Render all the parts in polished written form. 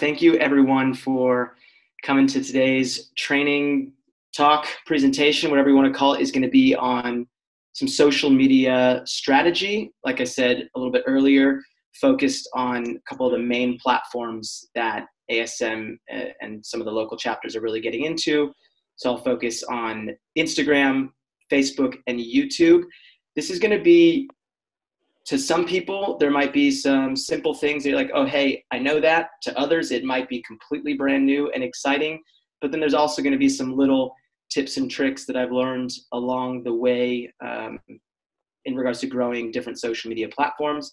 Thank you everyone for coming to today's training talk presentation, whatever you want to call it, is going to be on some social media strategy. Like I said a little bit earlier, focused on a couple of the main platforms that ASM and some of the local chapters are really getting into. So I'll focus on Instagram, Facebook, and YouTube. This is going to be, to some people, there might be some simple things that you're like, oh, hey, I know that. To others, it might be completely brand new and exciting. But then there's also going to be some little tips and tricks that I've learned along the way in regards to growing different social media platforms.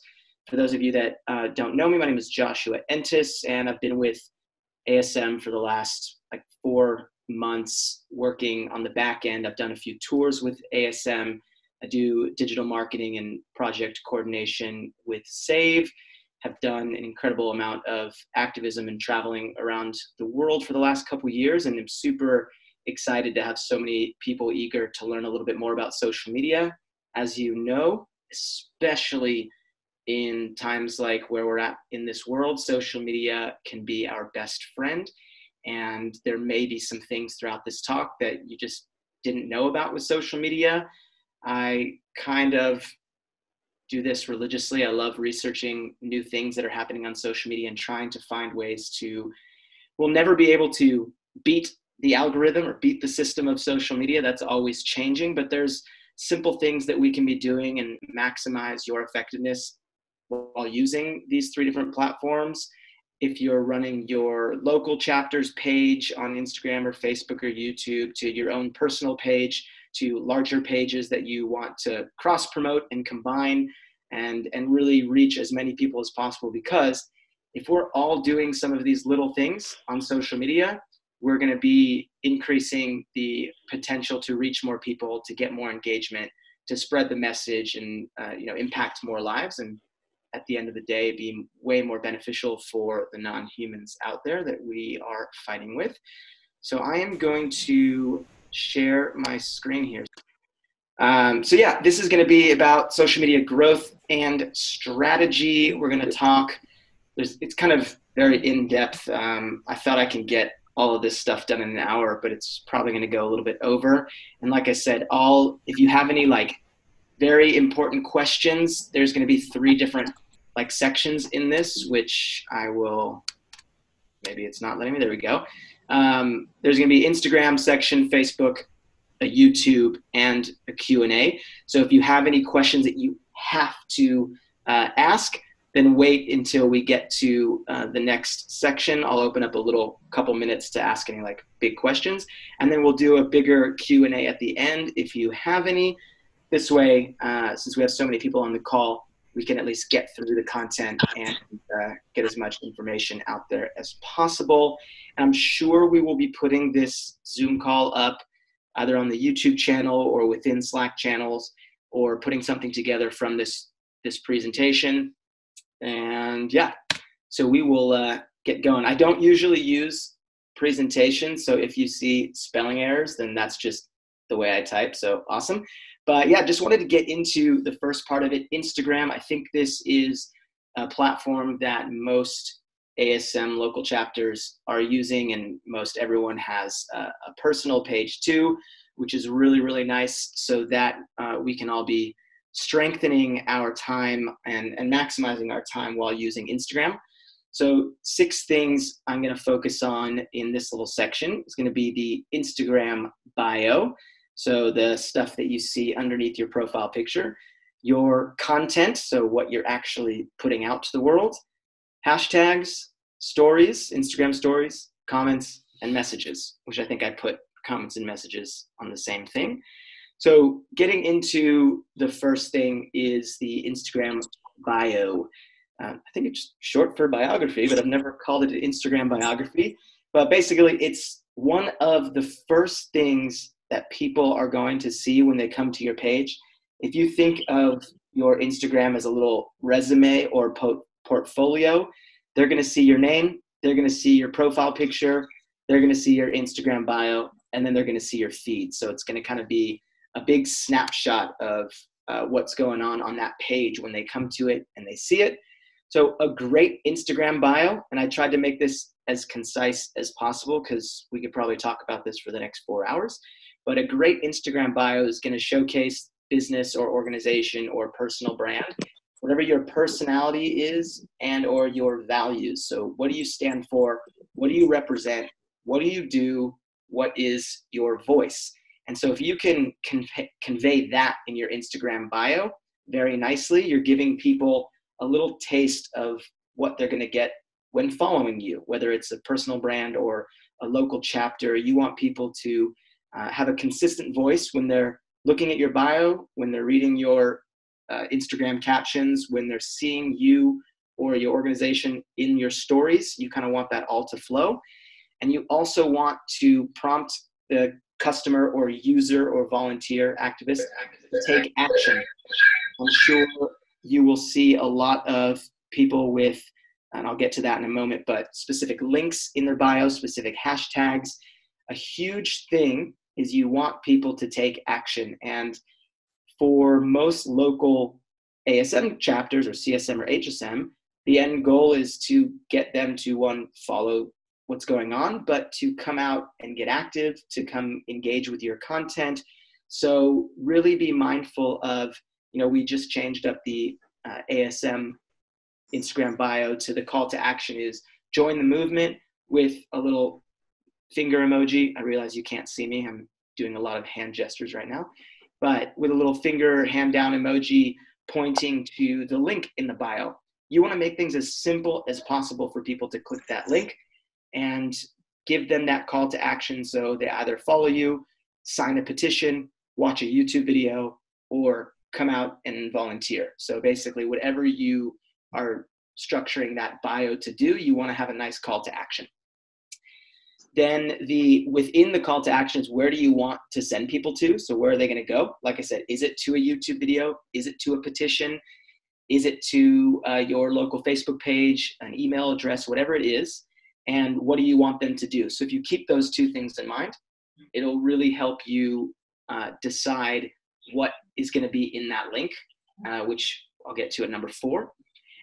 For those of you that don't know me, my name is Joshua Entis, and I've been with ASM for the last 4 months working on the back end. I've done a few tours with ASM. I do digital marketing and project coordination with SAVE, have done an incredible amount of activism and traveling around the world for the last couple of years, and I'm super excited to have so many people eager to learn a little bit more about social media. As you know, especially in times like where we're at in this world, social media can be our best friend, and there may be some things throughout this talk that you just didn't know about with social media. I kind of do this religiously. I love researching new things that are happening on social media and trying to find ways to, we'll never be able to beat the algorithm or beat the system of social media. That's always changing, but there's simple things that we can be doing and maximize your effectiveness while using these 3 different platforms. If you're running your local chapters page on Instagram or Facebook or YouTube, to your own personal page, to larger pages that you want to cross promote and combine and really reach as many people as possible. Because if we're all doing some of these little things on social media, we're going to be increasing the potential to reach more people, to get more engagement, to spread the message and impact more lives. And at the end of the day, be way more beneficial for the non-humans out there that we are fighting with. So I am going to share my screen here. This is going to be about social media growth and strategy. We're going to talk, it's kind of very in-depth. I thought I can get all of this stuff done in an hour, but it's probably going to go a little bit over. And like I said, if you have any very important questions, there's going to be 3 different sections in this, which I will, maybe it's not letting me, there we go. There's going to be Instagram section, Facebook, a YouTube, and a Q&A. So if you have any questions that you have to ask, then wait until we get to the next section. I'll open up a couple minutes to ask any big questions, and then we'll do a bigger Q&A at the end if you have any. This way, since we have so many people on the call, we can at least get through the content and get as much information out there as possible. And I'm sure we will be putting this Zoom call up either on the YouTube channel or within Slack channels, or putting something together from this presentation. And yeah, so we will get going. I don't usually use presentations, so if you see spelling errors, then that's just the way I type, so awesome. But yeah, just wanted to get into the first part of it. Instagram, I think this is a platform that most ASM local chapters are using, and most everyone has a personal page too, which is really, really nice, so that we can all be strengthening our time and maximizing our time while using Instagram. So 6 things I'm going to focus on in this little section. It's going to be the Instagram bio. So the stuff that you see underneath your profile picture, your content, so what you're actually putting out to the world, hashtags, stories, Instagram stories, comments, and messages, which I think I put comments and messages on the same thing. So getting into the first thing is the Instagram bio. I think it's short for biography, but I've never called it an Instagram biography. But basically, it's one of the first things that people are going to see when they come to your page. If you think of your Instagram as a little resume or portfolio, they're going to see your name, they're going to see your profile picture, they're going to see your Instagram bio, and then they're going to see your feed. So it's going to kind of be a big snapshot of what's going on that page when they come to it and they see it. So a great Instagram bio, and I tried to make this as concise as possible because we could probably talk about this for the next 4 hours. But a great Instagram bio is going to showcase business or organization or personal brand, whatever your personality is and or your values. So what do you stand for? What do you represent? What do you do? What is your voice? And so if you can convey that in your Instagram bio very nicely, you're giving people a little taste of what they're going to get when following you, whether it's a personal brand or a local chapter. You want people to have a consistent voice when they're looking at your bio, when they're reading your Instagram captions, when they're seeing you or your organization in your stories. You kind of want that all to flow. And you also want to prompt the customer or user or volunteer activist to take action. I'm sure you will see a lot of people with, and I'll get to that in a moment, but specific links in their bio, specific hashtags. A huge thing is you want people to take action. And for most local ASM chapters or CSM or HSM, the end goal is to get them to, one, follow what's going on, but to come out and get active, to come engage with your content. So really be mindful of, we just changed up the ASM Instagram bio to the call to action is join the movement with a little finger emoji. I realize you can't see me. I'm doing a lot of hand gestures right now, but with a little finger hand down emoji pointing to the link in the bio. You want to make things as simple as possible for people to click that link and give them that call to action so they either follow you, sign a petition, watch a YouTube video, or come out and volunteer. So basically, whatever you are structuring that bio to do, you want to have a nice call to action. Then within the call to action is where do you want to send people to? So where are they going to go? Like I said, is it to a YouTube video? Is it to a petition? Is it to your local Facebook page, an email address, whatever it is? And what do you want them to do? So if you keep those two things in mind, it'll really help you decide what is going to be in that link, which I'll get to at number 4.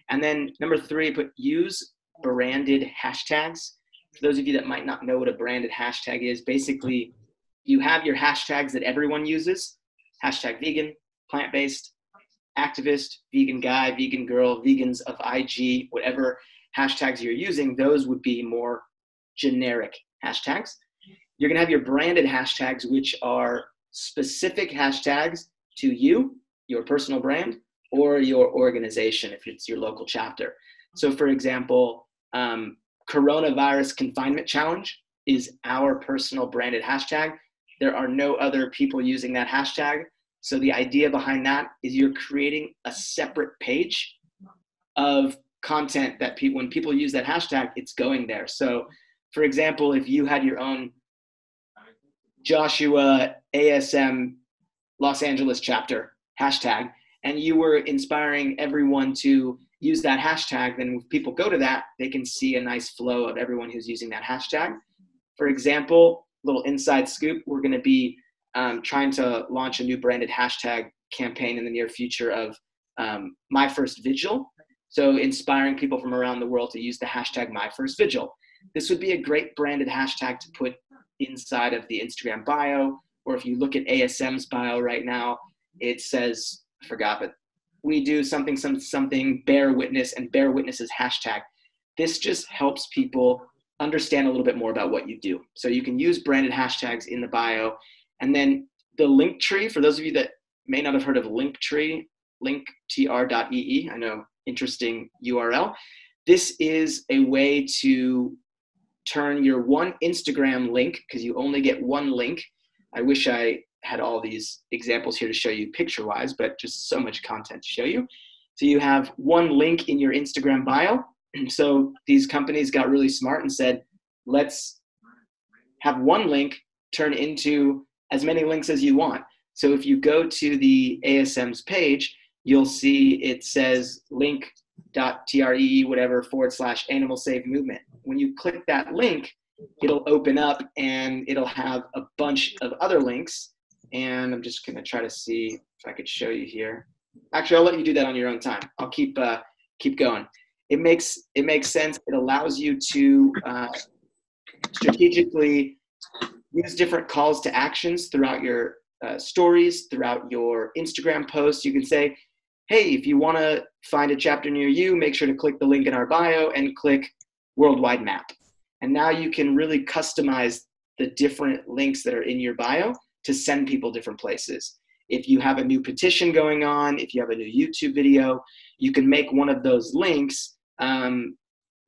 And then number 3, use branded hashtags. For those of you that might not know what a branded hashtag is, basically you have your hashtags that everyone uses, hashtag vegan, plant-based, activist, vegan guy, vegan girl, vegans of IG, whatever hashtags you're using, those would be more generic hashtags. You're going to have your branded hashtags, which are specific hashtags to you, your personal brand, or your organization, if it's your local chapter. So for example, coronavirus confinement challenge is our personal branded hashtag. There are no other people using that hashtag. So the idea behind that is you're creating a separate page of content that when people use that hashtag, it's going there. So for example, if you had your own Joshua ASM Los Angeles chapter hashtag, and you were inspiring everyone to use that hashtag, then when people go to that, they can see a nice flow of everyone who's using that hashtag. For example, little inside scoop, we're going to be trying to launch a new branded hashtag campaign in the near future of My First Vigil. So inspiring people from around the world to use the hashtag My First Vigil. This would be a great branded hashtag to put inside of the Instagram bio, or if you look at ASM's bio right now, it says, I forgot, but we do something, bear witness, and bear witness is hashtag. This just helps people understand a little bit more about what you do. So you can use branded hashtags in the bio. And then the link tree, for those of you that may not have heard of Linktree, linktr.ee, I know, interesting URL. This is a way to turn your one Instagram link, because you only get one link. I wish I had all these examples here to show you picture-wise, but just so much content to show you. So you have one link in your Instagram bio. And so these companies got really smart and said, let's have one link turn into as many links as you want. So if you go to the ASM's page, you'll see it says link.tre whatever / animal save movement. When you click that link, it'll open up and it'll have a bunch of other links. And I'm just going to try to see if I could show you here. Actually, I'll let you do that on your own time. I'll keep going. it makes sense. It allows you to strategically use different calls to actions throughout your stories, throughout your Instagram posts. You can say, hey, if you want to find a chapter near you, make sure to click the link in our bio and click worldwide map. And now you can really customize the different links that are in your bio to send people different places. If you have a new petition going on, if you have a new YouTube video, you can make one of those links,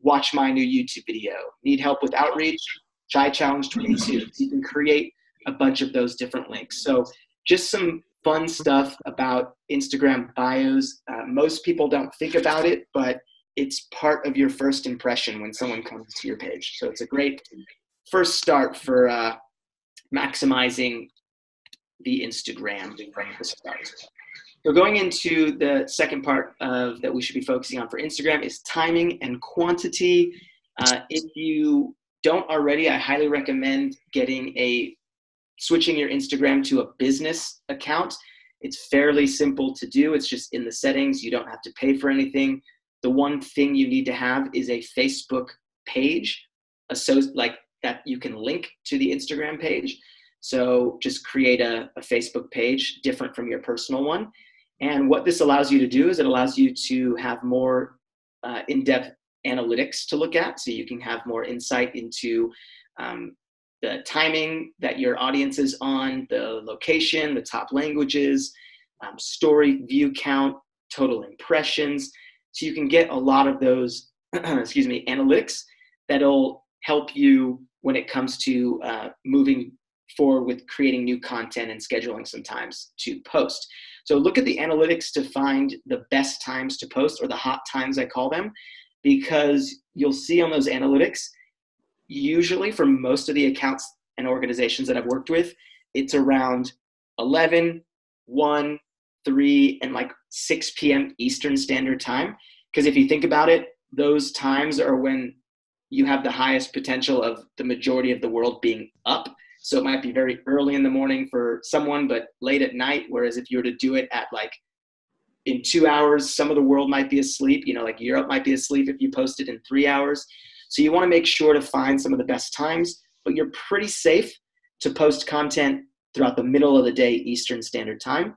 watch my new YouTube video. Need help with outreach? Try Challenge 22. You can create a bunch of those different links. So just some fun stuff about Instagram bios. Most people don't think about it, but it's part of your first impression when someone comes to your page. So it's a great first start for maximizing the Instagram from the start. So going into the second part of that we should be focusing on for Instagram is timing and quantity. If you don't already, I highly recommend switching your Instagram to a business account. It's fairly simple to do. It's just in the settings. You don't have to pay for anything. The one thing you need to have is a Facebook page, like that you can link to the Instagram page. So just create a Facebook page different from your personal one. And what this allows you to do is it allows you to have more in-depth analytics to look at. So you can have more insight into the timing that your audience is on, the location, the top languages, story view count, total impressions. So you can get a lot of those, analytics that'll help you when it comes to moving forward with creating new content and scheduling some times to post. So look at the analytics to find the best times to post, or the hot times I call them, because you'll see on those analytics, usually for most of the accounts and organizations that I've worked with, it's around 11, 1, 3, and like 6 p.m. Eastern Standard Time. Because if you think about it, those times are when you have the highest potential of the majority of the world being up. So it might be very early in the morning for someone, but late at night. Whereas if you were to do it at like in 2 hours, some of the world might be asleep. Like Europe might be asleep if you post it in 3 hours. So you want to make sure to find some of the best times, but you're pretty safe to post content throughout the middle of the day, Eastern Standard Time.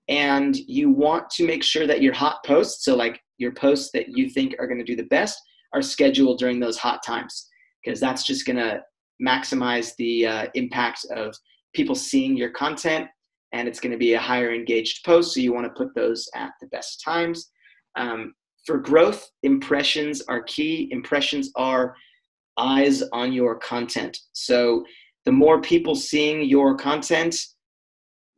And you want to make sure that your hot posts, so like your posts that you think are going to do the best, are scheduled during those hot times, because that's just going to maximize the impact of people seeing your content, and it's going to be a higher engaged post. So you want to put those at the best times. For growth, impressions are key. Impressions are eyes on your content. So the more people seeing your content,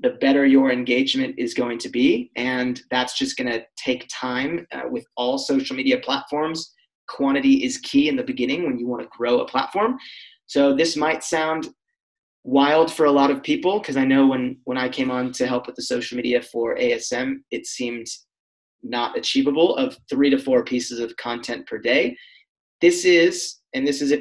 the better your engagement is going to be. And that's just going to take time with all social media platforms. Quantity is key in the beginning when you want to grow a platform. So this might sound wild for a lot of people, because I know when I came on to help with the social media for ASM, it seemed not achievable, of 3 to 4 pieces of content per day. This is if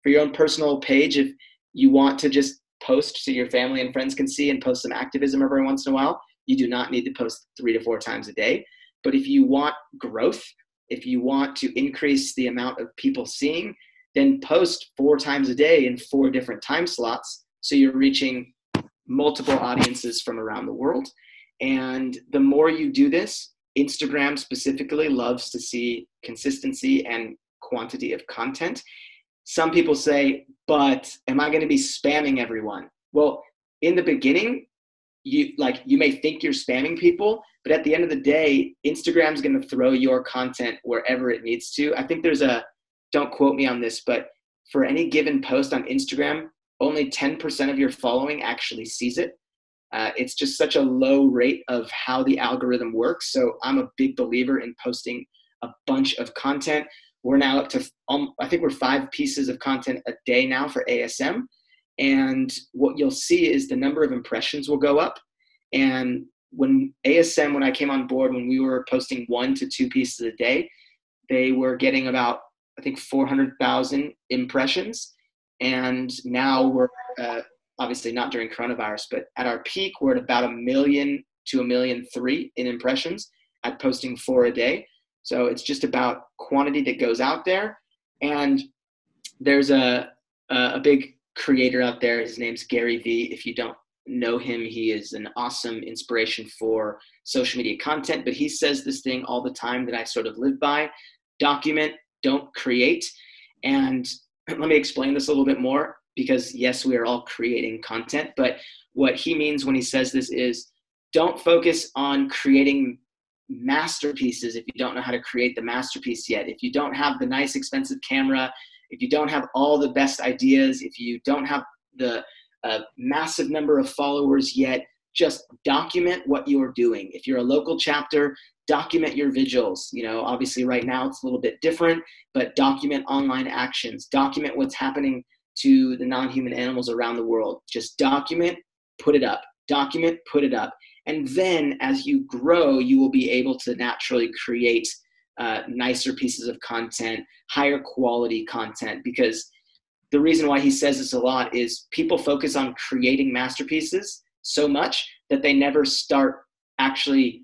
for your own personal page, if you want to just post so your family and friends can see and post some activism every once in a while, you do not need to post 3 to 4 times a day. But if you want growth, if you want to increase the amount of people seeing, then post 4 times a day in 4 different time slots, so you're reaching multiple audiences from around the world. And the more you do this, Instagram specifically loves to see consistency and quantity of content. Some people say, but am I going to be spamming everyone? Well, in the beginning, you may think you're spamming people, but at the end of the day, Instagram's going to throw your content wherever it needs to. I think don't quote me on this, but for any given post on Instagram, only 10% of your following actually sees it. It's just such a low rate of how the algorithm works. So I'm a big believer in posting a bunch of content. We're now up to, I think we're 5 pieces of content a day now for ASM. And what you'll see is the number of impressions will go up. And when I came on board, when we were posting 1 to 2 pieces a day, they were getting about, I think, 400,000 impressions. And now we're obviously not during coronavirus, but at our peak, we're at about 1 million to 1.3 million in impressions at posting 4 a day. So it's just about quantity that goes out there. And there's a big creator out there. His name's Gary Vee. If you don't know him, he is an awesome inspiration for social media content. But he says this thing all the time that I sort of live by: document, don't create. And let me explain this a little bit more, because yes, we are all creating content, but what he means when he says this is, don't focus on creating masterpieces if you don't know how to create the masterpiece yet. If you don't have the nice expensive camera, if you don't have all the best ideas, if you don't have the massive number of followers yet, just document what you're doing. If you're a local chapter, document your vigils. You know, obviously right now it's a little bit different, but document online actions, document what's happening to the non-human animals around the world. Just document, put it up, document, put it up. And then as you grow, you will be able to naturally create nicer pieces of content, higher quality content, because the reason why he says this a lot is people focus on creating masterpieces so much that they never start actually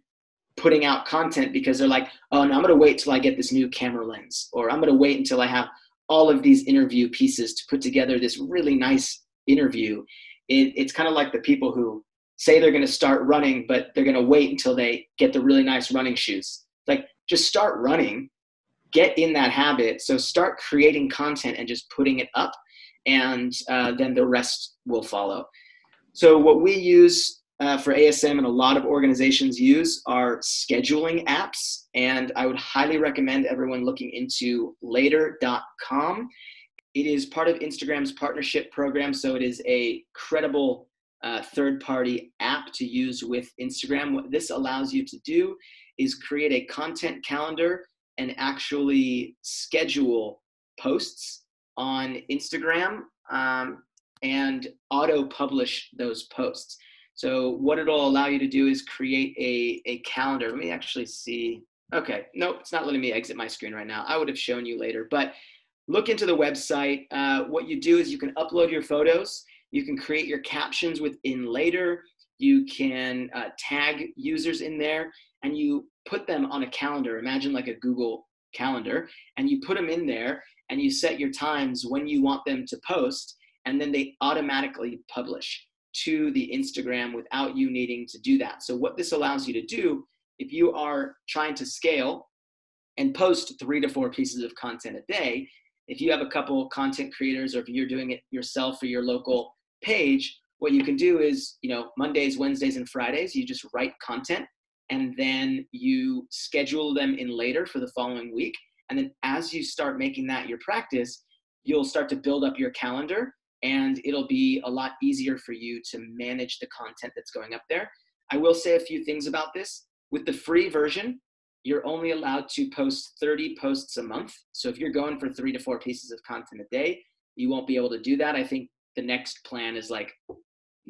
putting out content, because they're like, oh, no, I'm going to wait till I get this new camera lens, or I'm going to wait until I have all of these interview pieces to put together this really nice interview. It's kind of like the people who say they're going to start running, but they're going to wait until they get the really nice running shoes. Like, just start running, get in that habit. So start creating content and just putting it up, and then the rest will follow. So what we use for ASM, and a lot of organizations use, are scheduling apps. And I would highly recommend everyone looking into later.com. It is part of Instagram's partnership program. So it is a credible third-party app to use with Instagram. What this allows you to do is create a content calendar and actually schedule posts on Instagram and auto-publish those posts. So what it'll allow you to do is create a calendar. Let me actually see. Okay, nope, it's not letting me exit my screen right now. I would have shown you later, but look into the website. What you do is you can upload your photos. You can create your captions within Later. You can tag users in there, and you put them on a calendar. Imagine like a Google Calendar, and you put them in there, and you set your times when you want them to post, and then they automatically publish to the Instagram without you needing to do that. So what this allows you to do, if you are trying to scale and post 3 to 4 pieces of content a day, if you have a couple content creators, or if you're doing it yourself for your local page, what you can do is, you know, Mondays, Wednesdays, and Fridays, you just write content, and then you schedule them in Later for the following week. And then as you start making that your practice, you'll start to build up your calendar, and it'll be a lot easier for you to manage the content that's going up there. I will say a few things about this. With the free version, you're only allowed to post 30 posts a month. So if you're going for 3 to 4 pieces of content a day, you won't be able to do that. I think the next plan is like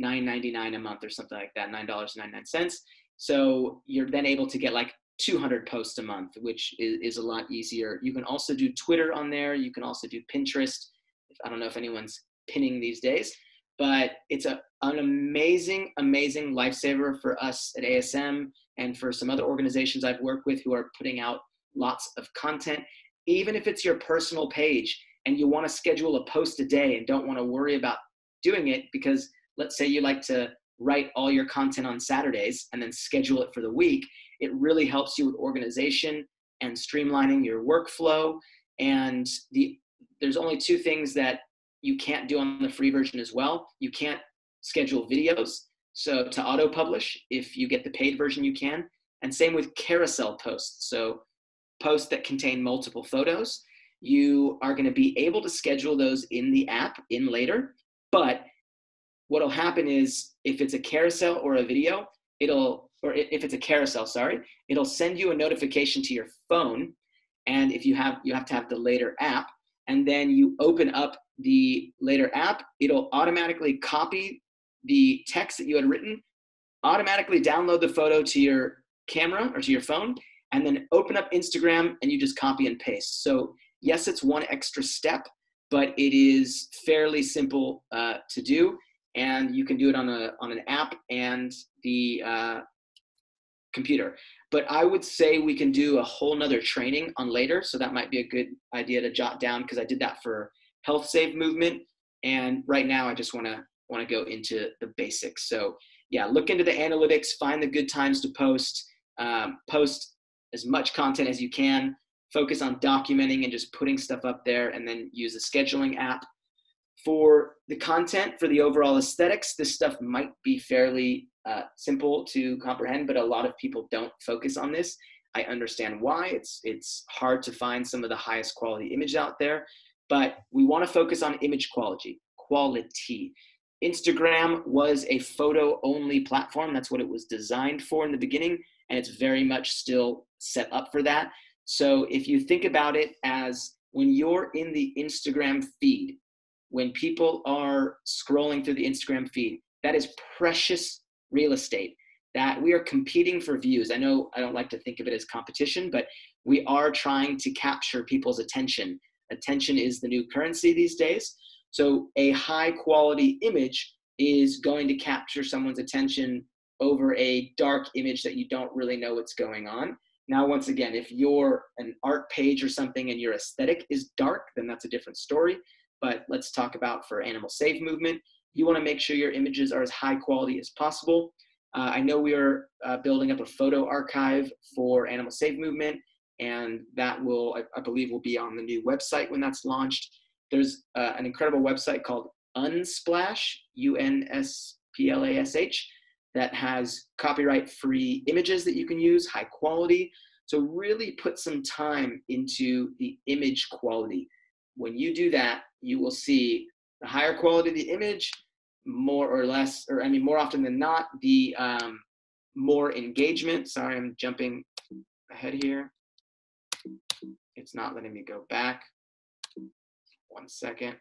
$9.99 a month or something like that, $9.99. So you're then able to get like 200 posts a month, which is a lot easier. You can also do Twitter on there. You can also do Pinterest. I don't know if anyone's pinning these days, but it's an amazing, amazing lifesaver for us at ASM and for some other organizations I've worked with who are putting out lots of content. Even if it's your personal page and you want to schedule a post a day and don't want to worry about doing it, because let's say you like to write all your content on Saturdays and then schedule it for the week, it really helps you with organization and streamlining your workflow. And there's only 2 things that you can't do on the free version as well. You can't schedule videos. So to auto-publish, if you get the paid version, you can. And same with carousel posts. So posts that contain multiple photos, you are going to be able to schedule those in the app in Later. But what will happen is, if it's a carousel or a video, if it's a carousel, it'll send you a notification to your phone. And if you have to have the Later app, and then you open up the Later app, it'll automatically copy the text that you had written, automatically download the photo to your camera or to your phone, and then open up Instagram, and you just copy and paste. So yes, it's one extra step, but it is fairly simple to do, and you can do it on an app, and the computer. But I would say we can do a whole nother training on later. So that might be a good idea to jot down, because I did that for health save movement. And right now I just want to go into the basics. So yeah, look into the analytics, find the good times to post, post as much content as you can, focus on documenting and just putting stuff up there, and then use the scheduling app. For the content, for the overall aesthetics, this stuff might be fairly simple to comprehend, but a lot of people don't focus on this. I understand why. It's hard to find some of the highest quality images out there, but we want to focus on image quality. Instagram was a photo-only platform. That's what it was designed for in the beginning, and it's very much still set up for that. So if you think about it as when you're in the Instagram feed, when people are scrolling through the Instagram feed, that is precious real estate that we are competing for views. I know I don't like to think of it as competition, but we are trying to capture people's attention. Attention is the new currency these days. So a high quality image is going to capture someone's attention over a dark image that you don't really know what's going on. Now, once again, if you're an art page or something and your aesthetic is dark, then that's a different story. But let's talk about for animal save movement. You want to make sure your images are as high quality as possible. I know we are building up a photo archive for animal save movement, and that will, I believe, will be on the new website when that's launched. There's an incredible website called Unsplash, UNSPLASH, that has copyright-free images that you can use, high quality. So really put some time into the image quality. When you do that, you will see the higher quality of the image, more or less, or I mean, more often than not, the more engagement. Sorry, I'm jumping ahead here. It's not letting me go back. 1 second.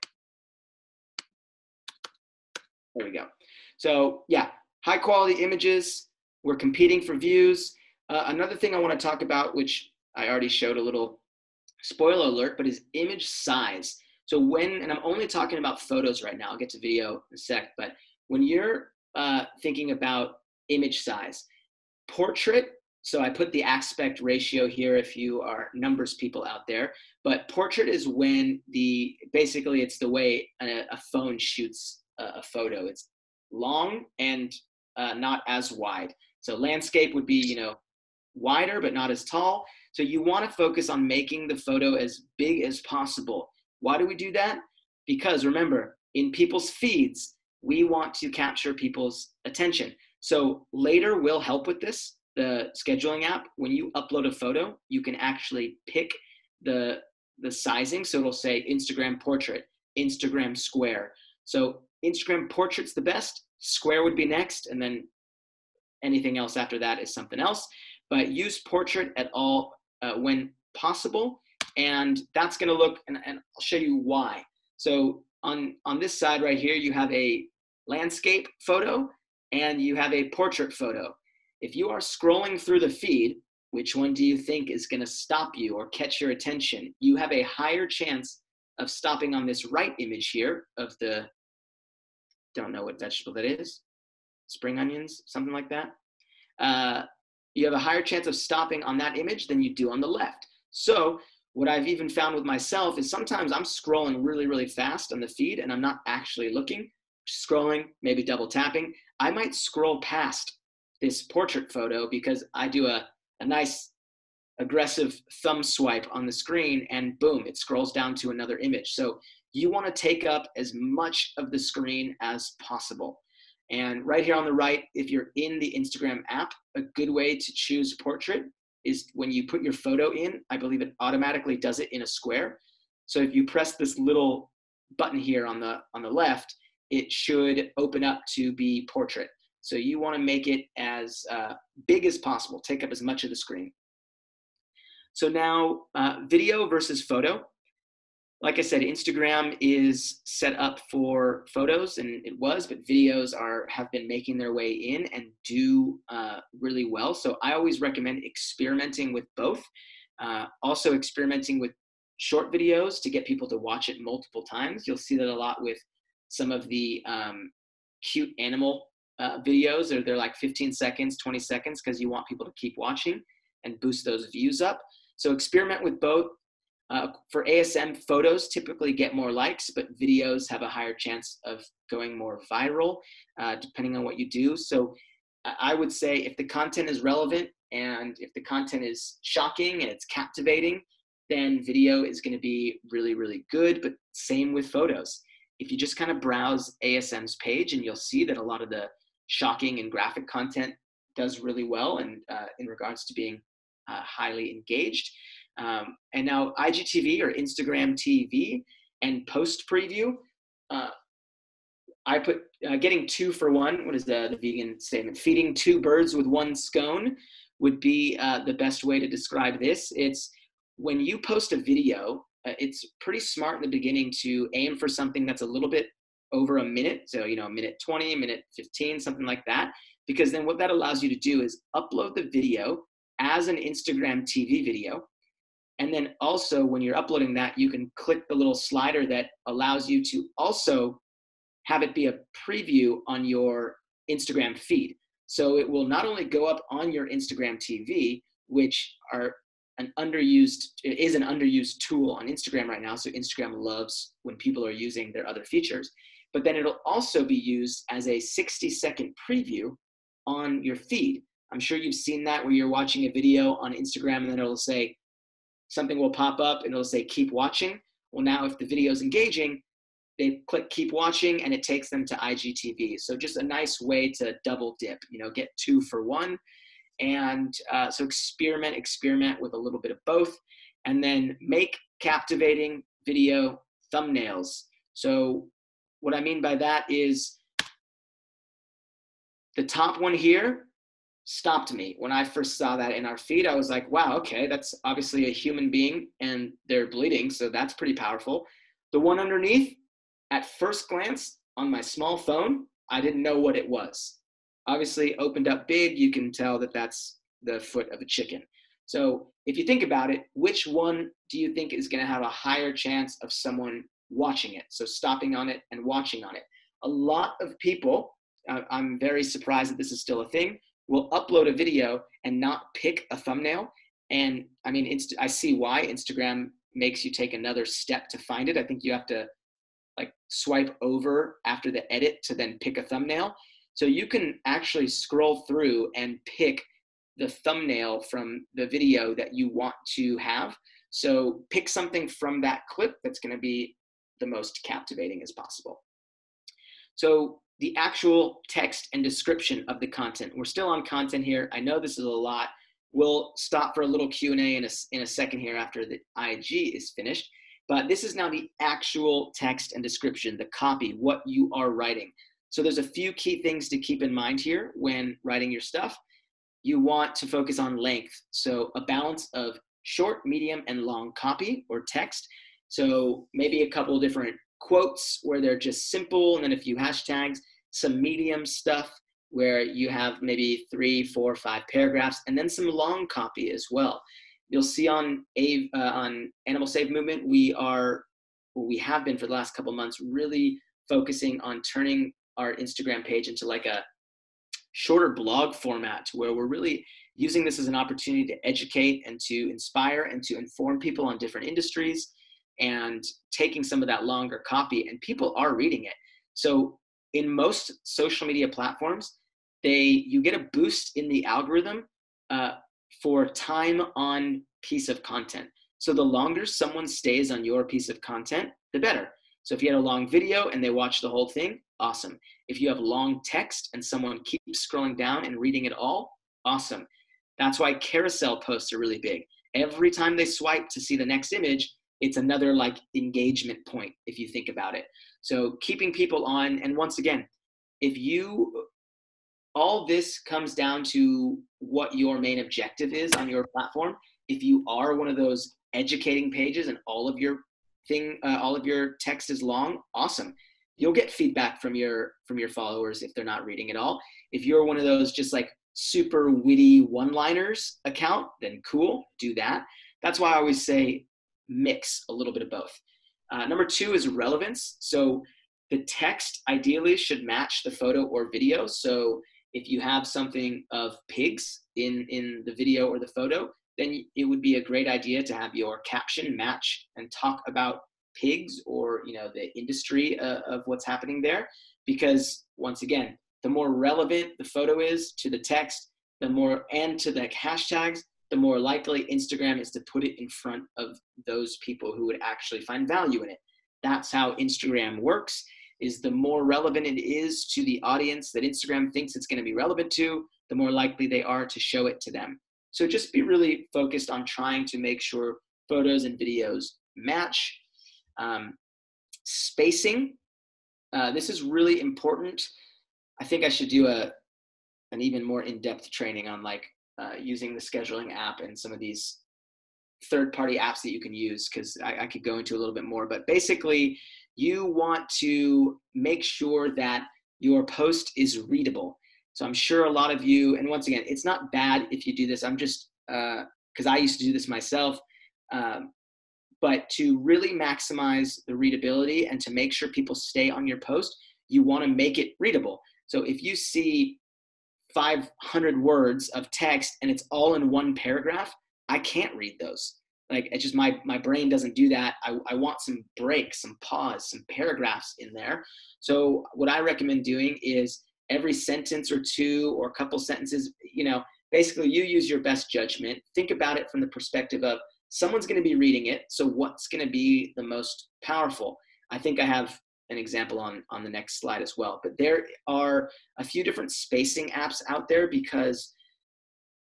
There we go. So yeah, high quality images. We're competing for views. Another thing I want to talk about, which I already showed a little spoiler alert, but is image size. So when, and I'm only talking about photos right now, I'll get to video in a sec, but when you're thinking about image size, portrait, so I put the aspect ratio here if you are numbers people out there, but portrait is when basically it's the way a phone shoots a photo. It's long and not as wide. So landscape would be, wider, but not as tall. So you want to focus on making the photo as big as possible. Why do we do that? Because remember, in people's feeds, we want to capture people's attention. So later will help with this, the scheduling app. When you upload a photo, you can actually pick the sizing. So it'll say Instagram portrait, Instagram square. So Instagram portrait's the best, square would be next, and then anything else after that is something else. But use portrait at all when possible, and that's going to look, and I'll show you why. So on this side right here, you have a landscape photo and you have a portrait photo. If you are scrolling through the feed, which one do you think is going to stop you or catch your attention? You have a higher chance of stopping on this right image here of the, don't know what vegetable that is, spring onions, something like that. You have a higher chance of stopping on that image than you do on the left. So what I've even found with myself is sometimes I'm scrolling really, really fast on the feed and I'm not actually looking, just scrolling, maybe double tapping. I might scroll past this portrait photo because I do a nice aggressive thumb swipe on the screen and boom, it scrolls down to another image. So you want to take up as much of the screen as possible. And right here on the right, if you're in the Instagram app, a good way to choose portrait is when you put your photo in, I believe it automatically does it in a square. So if you press this little button here on the left, it should open up to be portrait. So you want to make it as big as possible, take up as much of the screen. So now video versus photo. Like I said, Instagram is set up for photos, and it was, but videos have been making their way in and do really well. So I always recommend experimenting with both. Also experimenting with short videos to get people to watch it multiple times. You'll see that a lot with some of the cute animal videos, they're like 15 seconds, 20 seconds, because you want people to keep watching and boost those views up. So experiment with both. For ASM, photos typically get more likes, but videos have a higher chance of going more viral, depending on what you do. So I would say if the content is relevant and if the content is shocking and it's captivating, then video is going to be really, really good. But same with photos. If you just kind of browse ASM's page, and you'll see that a lot of the shocking and graphic content does really well, and in regards to being highly engaged. And now IGTV, or Instagram TV, and post preview, I put getting 2 for 1. What is the vegan statement? Feeding 2 birds with 1 scone would be the best way to describe this. It's when you post a video, it's pretty smart in the beginning to aim for something that's a little bit over a minute. So, a minute 20, a minute 15, something like that. Because then what that allows you to do is upload the video as an Instagram TV video. And then also when you're uploading that, you can click the little slider that allows you to also have it be a preview on your Instagram feed. So it will not only go up on your Instagram TV, which is an underused tool on Instagram right now. So Instagram loves when people are using their other features, but then it'll also be used as a 60-second preview on your feed. I'm sure you've seen that, where you're watching a video on Instagram and then it'll say, something will pop up and it'll say, keep watching. Well, now if the video is engaging, they click keep watching and it takes them to IGTV. So just a nice way to double dip, get 2 for 1. And so experiment with a little bit of both, and then make captivating video thumbnails. So what I mean by that is the top one here stopped me. When I first saw that in our feed, I was like, wow, okay, that's obviously a human being and they're bleeding. So that's pretty powerful. The one underneath, at first glance on my small phone, I didn't know what it was. Obviously opened up big, you can tell that that's the foot of a chicken. So if you think about it, which one do you think is going to have a higher chance of someone watching it? So stopping on it and watching on it. A lot of people, I'm very surprised that this is still a thing, will upload a video and not pick a thumbnail. And I mean, I see why. Instagram makes you take another step to find it. I think you have to swipe over after the edit to then pick a thumbnail. So you can actually scroll through and pick the thumbnail from the video that you want to have. So pick something from that clip that's going to be the most captivating as possible. So the actual text and description of the content. We're still on content here. I know this is a lot. We'll stop for a little Q&A in a second here after the IG is finished. But this is now the actual text and description, the copy, what you are writing. So there's a few key things to keep in mind here when writing your stuff. You want to focus on length. So a balance of short, medium, and long copy or text. So maybe a couple different quotes where they're just simple, and then a few hashtags, some medium stuff where you have maybe 3, 4, 5 paragraphs, and then some long copy as well. You'll see on Animal Save Movement, we have been for the last couple months really focusing on turning our Instagram page into like a shorter blog format, where we're really using this as an opportunity to educate and to inspire and to inform people on different industries, and taking some of that longer copy, and people are reading it. So in most social media platforms, you get a boost in the algorithm for time on piece of content. So the longer someone stays on your piece of content, the better. So if you had a long video and they watch the whole thing, awesome. If you have long text and someone keeps scrolling down and reading it all, awesome. That's why carousel posts are really big. Every time they swipe to see the next image, it's another engagement point if you think about it. So keeping people on, and once again, all this comes down to what your main objective is on your platform. If you are one of those educating pages and all of your text is long, awesome. You'll get feedback from your followers if they're not reading it all. If you're one of those just super witty one-liners account, then cool, do that. That's why I always say mix a little bit of both. Number 2 is relevance. So The text ideally should match the photo or video. So if you have something of pigs in the video or the photo, then it would be a great idea to have your caption match and talk about pigs, or the industry of what's happening there. Because once again, the more relevant the photo is to the text, the more, and to the hashtags, the more likely Instagram is to put it in front of those people who would actually find value in it. That's how Instagram works, is the more relevant it is to the audience that Instagram thinks it's going to be relevant to, the more likely they are to show it to them. So just be really focused on trying to make sure photos and videos match. Spacing, this is really important. I think I should do an even more in-depth training on using the scheduling app and some of these third-party apps that you can use, because I could go into a little bit more. But basically, you want to make sure that your post is readable. So I'm sure a lot of you, and once again, it's not bad if you do this. I'm just, because I used to do this myself, but to really maximize the readability and to make sure people stay on your post, you want to make it readable. So if you see 500 words of text and it's all in one paragraph, I can't read those. It's just my brain doesn't do that. I want some breaks, some pause, some paragraphs in there. So what I recommend doing is every sentence or two or a couple sentences, basically you use your best judgment. Think about it from the perspective of someone's going to be reading it. So what's going to be the most powerful? I think I have an example on the next slide as well. But there are a few different spacing apps out there, because,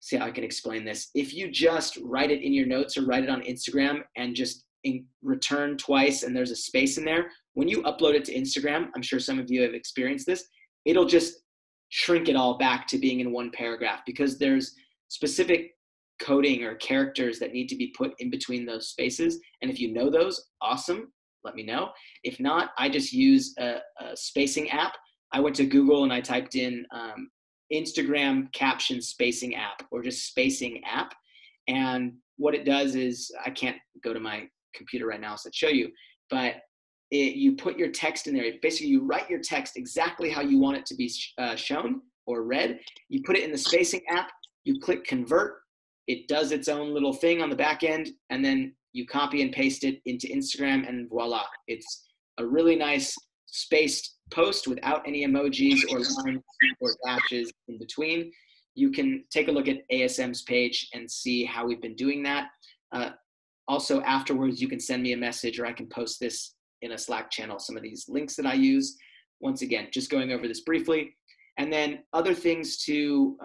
see how I can explain this. If you just write it in your notes or write it on Instagram and just return twice and there's a space in there, when you upload it to Instagram, I'm sure some of you have experienced this, it'll just shrink it all back to being in one paragraph, because there's specific coding or characters that need to be put in between those spaces. And if you know those, awesome, let me know. If not, I just use a spacing app. I went to Google and I typed in Instagram caption spacing app, or just spacing app. And what it does is, I can't go to my computer right now so I'd show you, but you put your text in there. Basically, you write your text exactly how you want it to be shown or read. You put it in the spacing app, you click convert, it does its own little thing on the back end, and then you copy and paste it into Instagram, and voila. It's a really nice spaced post without any emojis or lines or dashes in between. You can take a look at ASM's page and see how we've been doing that. Also, afterwards, you can send me a message, or I can post this in a Slack channel, some of these links that I use. Once again, just going over this briefly. And then other things to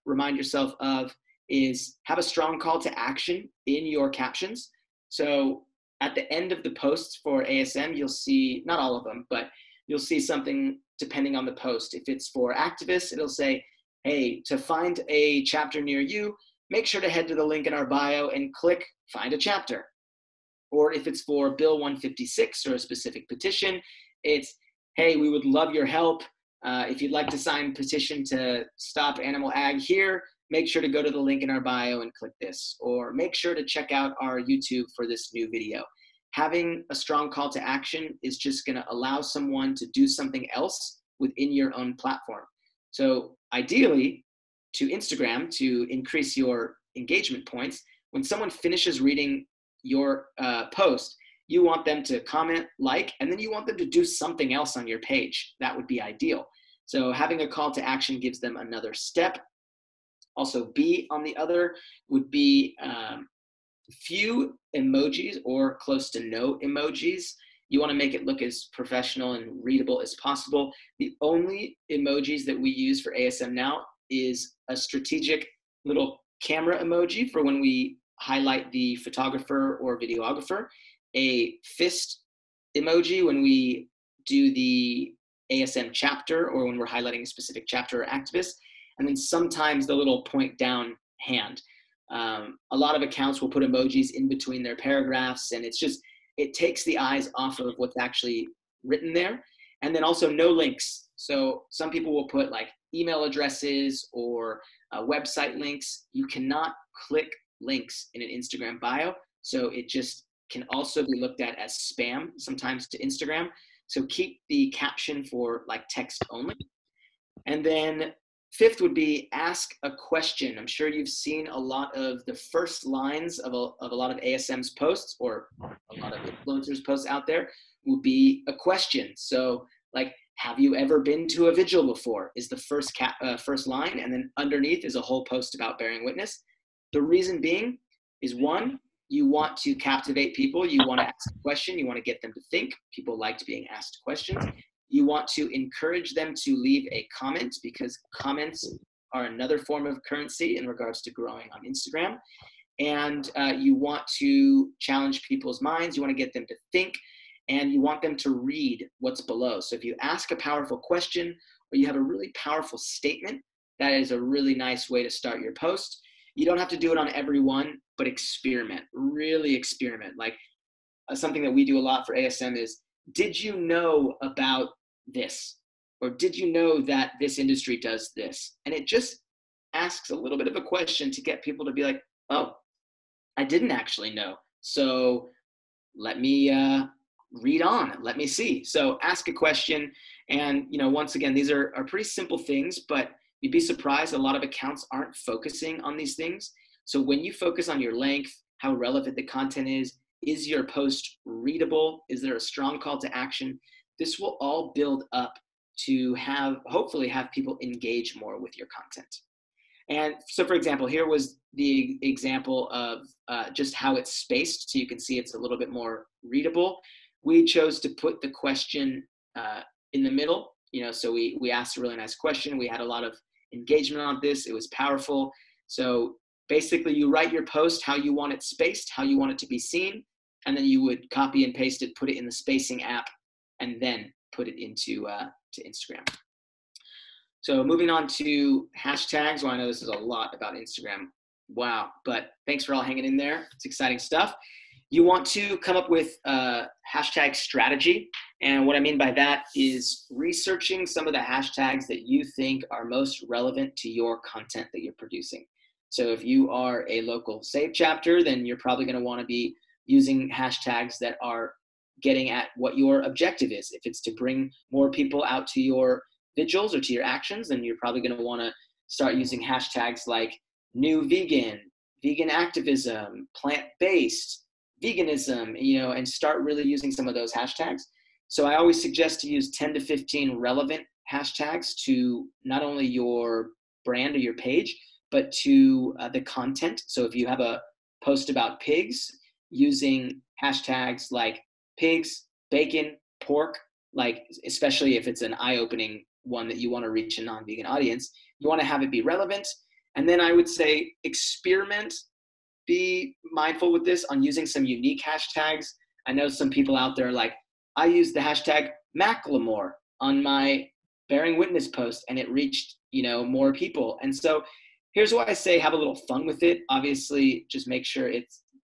remind yourself of is have a strong call to action in your captions. So at the end of the posts for ASM, you'll see, not all of them, but you'll see something depending on the post. If it's for activists, it'll say, hey, to find a chapter near you, make sure to head to the link in our bio and click find a chapter. Or if it's for Bill 156 or a specific petition, it's, hey, we would love your help. If you'd like to sign a petition to stop animal ag here, make sure to go to the link in our bio and click this. Or make sure to check out our YouTube for this new video. Having a strong call to action is just going to allow someone to do something else within your own platform. So ideally, to Instagram, to increase your engagement points, when someone finishes reading your post, you want them to comment, like, and then you want them to do something else on your page. That would be ideal. So having a call to action gives them another step. Also, B on the other would be few emojis or close to no emojis. You want to make it look as professional and readable as possible. The only emojis that we use for ASM now is a strategic little camera emoji for when we highlight the photographer or videographer, a fist emoji when we do the ASM chapter or when we're highlighting a specific chapter or activist, and then sometimes the little point down hand. A lot of accounts will put emojis in between their paragraphs, and it takes the eyes off of what's actually written there. And then also no links. So some people will put like email addresses or website links. You cannot click links in an Instagram bio. So it just can also be looked at as spam sometimes to Instagram. So keep the caption for like text only. And then fifth would be ask a question. I'm sure you've seen a lot of the first lines of a lot of ASM's posts, or a lot of influencers posts out there, would be a question. So like, have you ever been to a vigil before, is the first line, and then underneath is a whole post about bearing witness. The reason being is, one, you want to captivate people. You want to ask a question. You want to get them to think. People liked being asked questions. You want to encourage them to leave a comment, because comments are another form of currency in regards to growing on Instagram. And you want to challenge people's minds. You want to get them to think, and you want them to read what's below. So if you ask a powerful question, or you have a really powerful statement, that is a really nice way to start your post. You don't have to do it on every one, but experiment, really experiment. Like something that we do a lot for ASM is, did you know about this? Or did you know that this industry does this? And it just asks a little bit of a question to get people to be like, oh, I didn't actually know. So let me read on, let me see. So ask a question. And, once again, these are pretty simple things, but you'd be surprised a lot of accounts aren't focusing on these things. So when you focus on your length, how relevant the content is your post readable? Is there a strong call to action? This will all build up to hopefully have people engage more with your content. And so, for example, here was the example of just how it's spaced. So you can see it's a little bit more readable. We chose to put the question in the middle. So we asked a really nice question. We had a lot of engagement on this. It was powerful. So basically, you write your post how you want it spaced, how you want it to be seen, and then you would copy and paste it, put it in the spacing app, and then put it into to Instagram. So moving on to hashtags. Well, I know this is a lot about Instagram. Wow, but thanks for all hanging in there. It's exciting stuff. You want to come up with a hashtag strategy. And what I mean by that is researching some of the hashtags that you think are most relevant to your content that you're producing. So if you are a local Save chapter, then you're probably going to want to be using hashtags that are getting at what your objective is. If it's to bring more people out to your vigils or to your actions, then you're probably going to want to start using hashtags like new vegan, vegan activism, plant-based, veganism, and start really using some of those hashtags. So I always suggest to use 10 to 15 relevant hashtags to not only your brand or your page, but to the content. So if you have a post about pigs, using hashtags like pigs, bacon, pork, like especially if it's an eye-opening one that you want to reach a non-vegan audience, you want to have it be relevant. And then I would say experiment, be mindful with this on using some unique hashtags. I know some people out there like, I used the hashtag Macklemore on my bearing witness post and it reached, more people. And so here's why I say have a little fun with it. Obviously, just make sure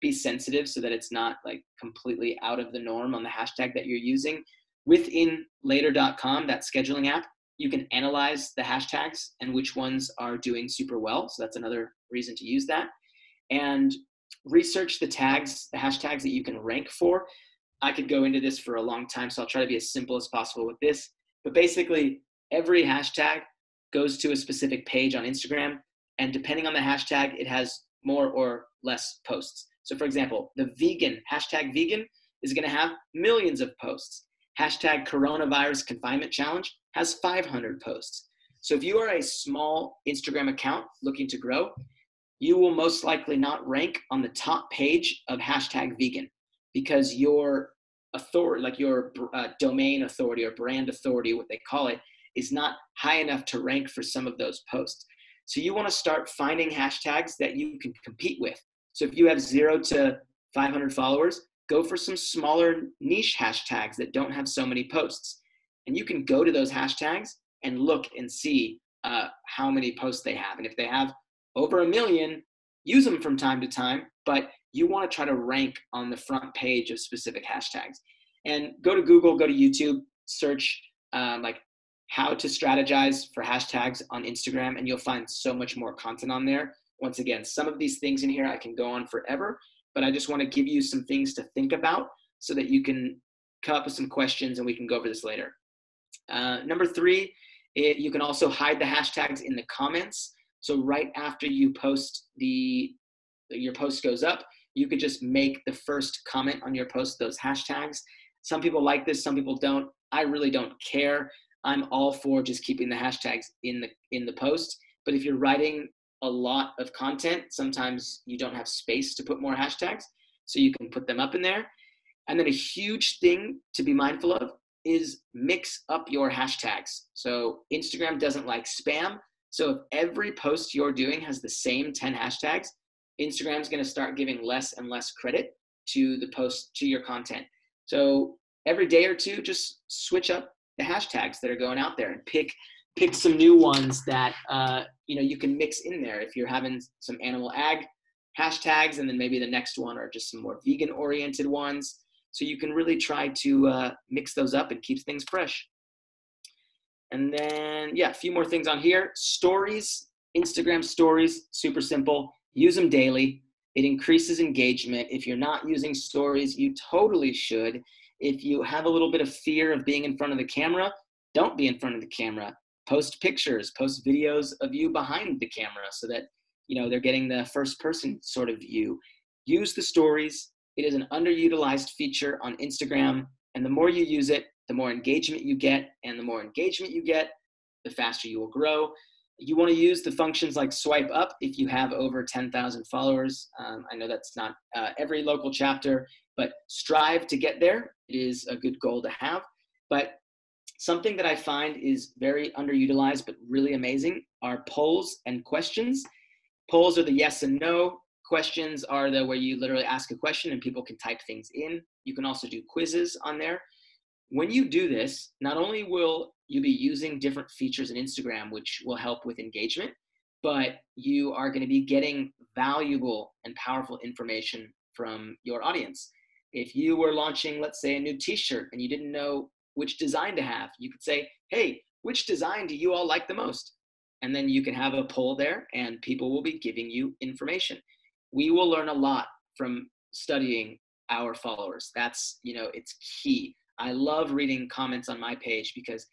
be sensitive so that it's not like completely out of the norm on the hashtag that you're using. Within later.com, that scheduling app, you can analyze the hashtags and which ones are doing super well. So that's another reason to use that. And research the hashtags that you can rank for. I could go into this for a long time, so I'll try to be as simple as possible with this. But basically, every hashtag goes to a specific page on Instagram. And depending on the hashtag, it has more or less posts. So for example, the hashtag vegan is going to have millions of posts. Hashtag coronavirus confinement challenge has 500 posts. So if you are a small Instagram account looking to grow, you will most likely not rank on the top page of hashtag vegan because your authority, like your domain authority or brand authority, what they call it, is not high enough to rank for some of those posts. So you want to start finding hashtags that you can compete with. So if you have 0 to 500 followers, go for some smaller niche hashtags that don't have so many posts. And you can go to those hashtags and look and see how many posts they have. And if they have over 1 million, use them from time to time, but you want to try to rank on the front page of specific hashtags. And go to Google, go to YouTube, search like how to strategize for hashtags on Instagram, and you'll find so much more content on there. Once again, some of these things in here I can go on forever, but I just want to give you some things to think about so that you can come up with some questions and we can go over this later. Number 3, you can also hide the hashtags in the comments. So right after you post your post goes up, you could just make the first comment on your post those hashtags. Some people like this, some people don't. I really don't care. I'm all for just keeping the hashtags in the post. But if you're writing a lot of content, sometimes you don't have space to put more hashtags, so you can put them up in there. And then a huge thing to be mindful of is mix up your hashtags. So Instagram doesn't like spam. So if every post you're doing has the same 10 hashtags, Instagram's going to start giving less and less credit to the post, to your content. So every day or two, just switch up the hashtags that are going out there and pick some new ones that you can mix in there. If you're having some animal ag hashtags, and then maybe the next one are just some more vegan oriented ones. So you can really try to mix those up and keep things fresh. And then, a few more things on here. Stories, Instagram stories, super simple. Use them daily. It increases engagement. If you're not using stories, you totally should. If you have a little bit of fear of being in front of the camera, don't be in front of the camera. Post pictures, post videos of you behind the camera so that, they're getting the first person sort of view. Use the stories. It is an underutilized feature on Instagram. And the more you use it, the more engagement you get. And the more engagement you get, the faster you will grow. You want to use the functions like swipe up if you have over 10,000 followers. I know that's not every local chapter, but strive to get there. It is a good goal to have. But something that I find is very underutilized but really amazing are polls and questions. Polls are the yes and no. Questions are the where you literally ask a question and people can type things in. You can also do quizzes on there. When you do this, not only will you be using different features in Instagram, which will help with engagement, but you are going to be getting valuable and powerful information from your audience. If you were launching, let's say, a new t-shirt and you didn't know which design to have, you could say, hey, which design do you all like the most? And then you can have a poll there and people will be giving you information. We will learn a lot from studying our followers. That's, it's key. I love reading comments on my page because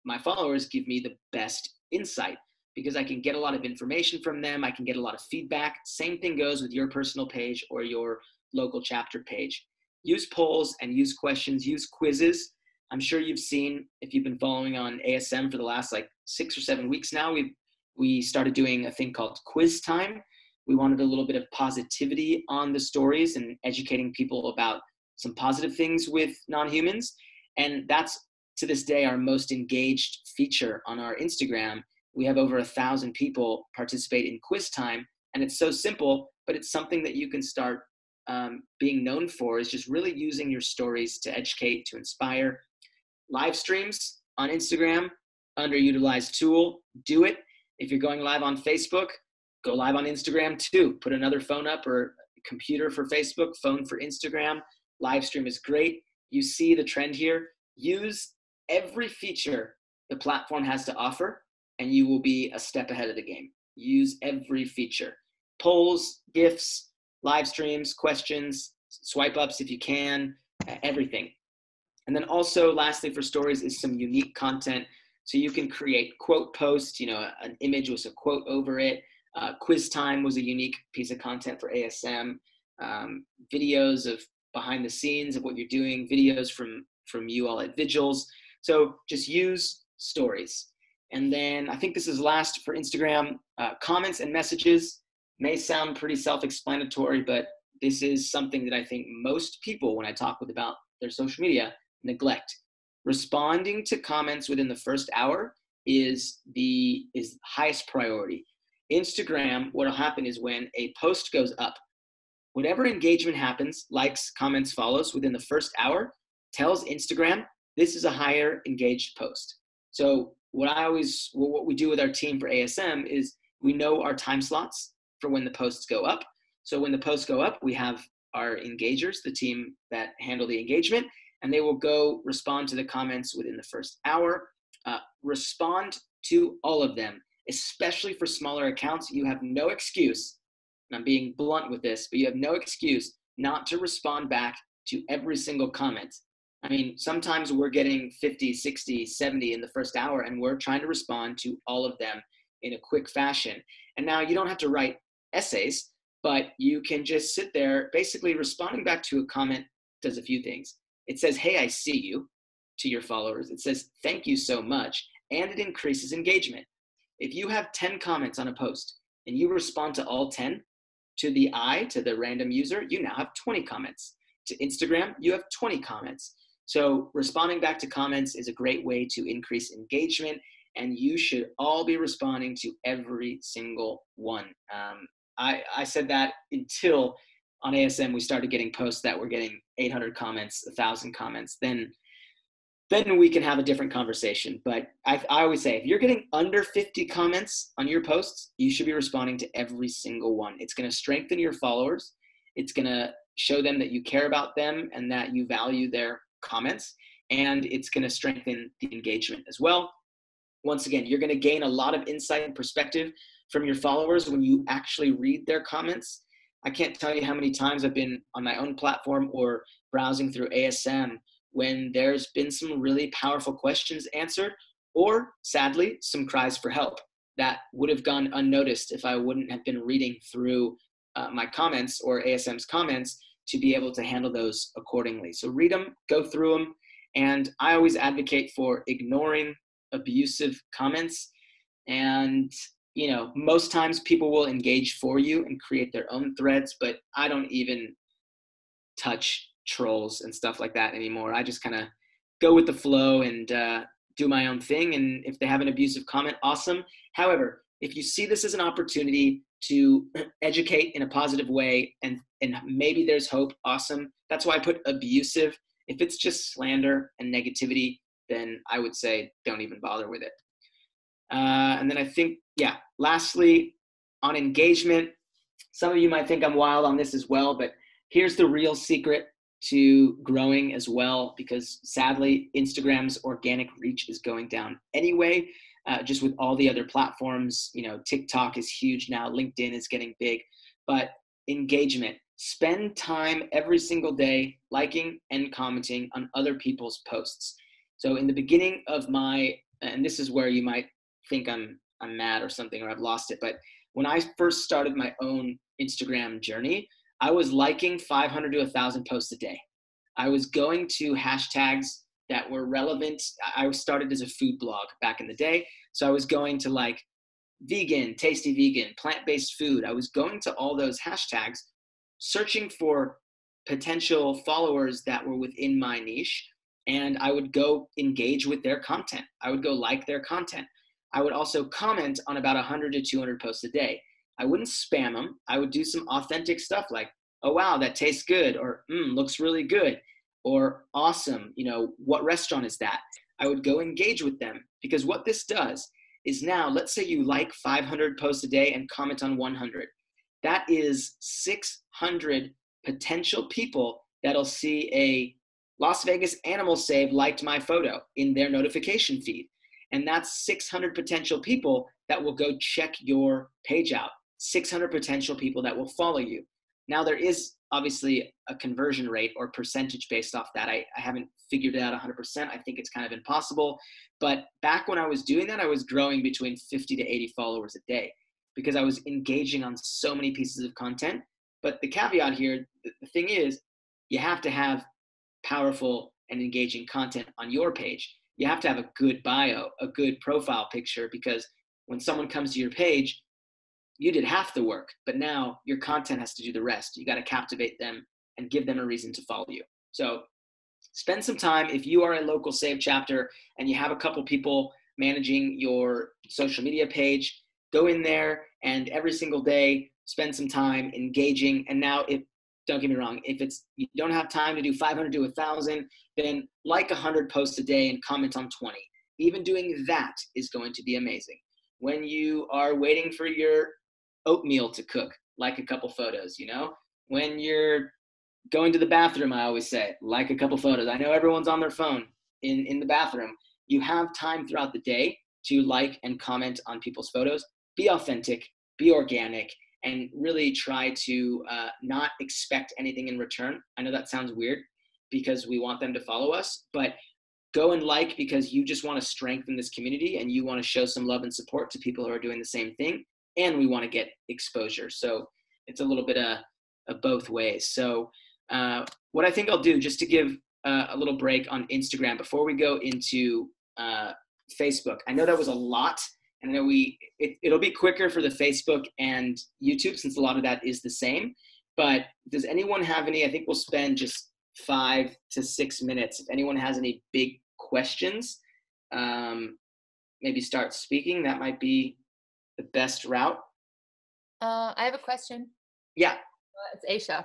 my followers give me the best insight because I can get a lot of information from them. I can get a lot of feedback. Same thing goes with your personal page or your local chapter page. Use polls and use questions, use quizzes. I'm sure you've seen, if you've been following on ASM for the last 6 or 7 weeks now, we started doing a thing called quiz time. We wanted a little bit of positivity on the stories and educating people about some positive things with non-humans. And that's, to this day, our most engaged feature on our Instagram. We have over 1,000 people participate in quiz time. And it's so simple, but it's something that you can start being known for, is just really using your stories to educate, to inspire. Live streams on Instagram, underutilized tool, do it. If you're going live on Facebook, go live on Instagram too. Put another phone up, or computer for Facebook, phone for Instagram. Live stream is great. You see the trend here. Use every feature the platform has to offer, and you will be a step ahead of the game. Use every feature. Polls, GIFs, live streams, questions, swipe ups if you can, everything. And then also, lastly, for stories is some unique content. So you can create quote posts, an image with a quote over it. Quiz time was a unique piece of content for ASM. Videos of behind the scenes of what you're doing, videos from you all at vigils. So just use stories. And then I think this is last for Instagram. Comments and messages may sound pretty self-explanatory, but this is something that I think most people, when I talk with about their social media, neglect. Responding to comments within the first hour is highest priority. Instagram, what will happen is when a post goes up, whatever engagement happens, likes, comments, follows within the first hour, tells Instagram this is a higher engaged post. So what we do with our team for ASM is we know our time slots for when the posts go up. So when the posts go up, we have our engagers, the team that handle the engagement, and they will go respond to the comments within the first hour. Respond to all of them, especially for smaller accounts. You have no excuse, and I'm being blunt with this, but you have no excuse not to respond back to every single comment. I mean, sometimes we're getting 50, 60, 70 in the first hour, and we're trying to respond to all of them in a quick fashion. And now you don't have to write essays, but you can just sit there. Basically, responding back to a comment does a few things. It says, "Hey, I see you," to your followers. It says, "Thank you so much," and it increases engagement. If you have 10 comments on a post and you respond to all 10, to the random user, you now have 20 comments. To Instagram, you have 20 comments. So responding back to comments is a great way to increase engagement, and you should all be responding to every single one. I said that until on ASM we started getting posts that were getting 800 comments, 1,000 comments. Then we can have a different conversation. But I always say, if you're getting under 50 comments on your posts, you should be responding to every single one. It's going to strengthen your followers. It's going to show them that you care about them and that you value their comments. And it's going to strengthen the engagement as well. Once again, you're going to gain a lot of insight and perspective from your followers when you actually read their comments. I can't tell you how many times I've been on my own platform or browsing through ASM when there's been some really powerful questions answered, or sadly, some cries for help that would have gone unnoticed if I wouldn't have been reading through my comments or ASM's comments to be able to handle those accordingly. So read them, go through them, and I always advocate for ignoring abusive comments. And most times people will engage for you and create their own threads, but I don't even touch trolls and stuff like that anymore. I just kind of go with the flow and do my own thing. And if they have an abusive comment, awesome. However, if you see this as an opportunity to educate in a positive way and maybe there's hope, awesome. That's why I put abusive. If it's just slander and negativity, then I would say don't even bother with it. And then I think, lastly, on engagement, some of you might think I'm wild on this as well, but here's the real secret to growing as well, because sadly, Instagram's organic reach is going down anyway, just with all the other platforms. TikTok is huge now, LinkedIn is getting big, but engagement. Spend time every single day liking and commenting on other people's posts. So in the beginning of and this is where you might think I'm mad or something, or I've lost it, but when I first started my own Instagram journey, I was liking 500 to 1,000 posts a day. I was going to hashtags that were relevant. I started as a food blog back in the day. So I was going to like vegan, tasty vegan, plant-based food. I was going to all those hashtags, searching for potential followers that were within my niche. And I would go engage with their content. I would go like their content. I would also comment on about 100 to 200 posts a day. I wouldn't spam them. I would do some authentic stuff like, "Oh, wow, that tastes good," or "looks really good," or "awesome, what restaurant is that?" I would go engage with them, because what this does is, now let's say you like 500 posts a day and comment on 100. That is 600 potential people that'll see a Las Vegas Animal Save liked my photo in their notification feed. And that's 600 potential people that will go check your page out. 600 potential people that will follow you. Now, there is obviously a conversion rate or percentage based off that. I haven't figured it out 100%. I think it's kind of impossible. But back when I was doing that, I was growing between 50 to 80 followers a day because I was engaging on so many pieces of content. But the caveat here, the thing is, you have to have powerful and engaging content on your page. You have to have a good bio, a good profile picture, because when someone comes to your page, you did half the work, but now your content has to do the rest. You got to captivate them and give them a reason to follow you. So spend some time. If you are a local Save chapter and you have a couple people managing your social media page, go in there and every single day spend some time engaging. And now, don't get me wrong, if you don't have time to do 500 to 1,000, then like 100 posts a day and comment on 20. Even doing that is going to be amazing. When you are waiting for your oatmeal to cook, like a couple photos. When you're going to the bathroom, I always say, like a couple photos. I know everyone's on their phone in the bathroom. You have time throughout the day to like and comment on people's photos. Be authentic, be organic, and really try to not expect anything in return. I know that sounds weird, because we want them to follow us, but go and like because you just want to strengthen this community and you want to show some love and support to people who are doing the same thing. And we want to get exposure. So it's a little bit of both ways. So what I think I'll do, just to give a little break on Instagram before we go into Facebook. I know that was a lot, and I know it'll be quicker for the Facebook and YouTube since a lot of that is the same. But does anyone have any? I think we'll spend just 5 to 6 minutes. If anyone has any big questions, maybe start speaking. That might be the best route. I have a question. Yeah. It's Aisha.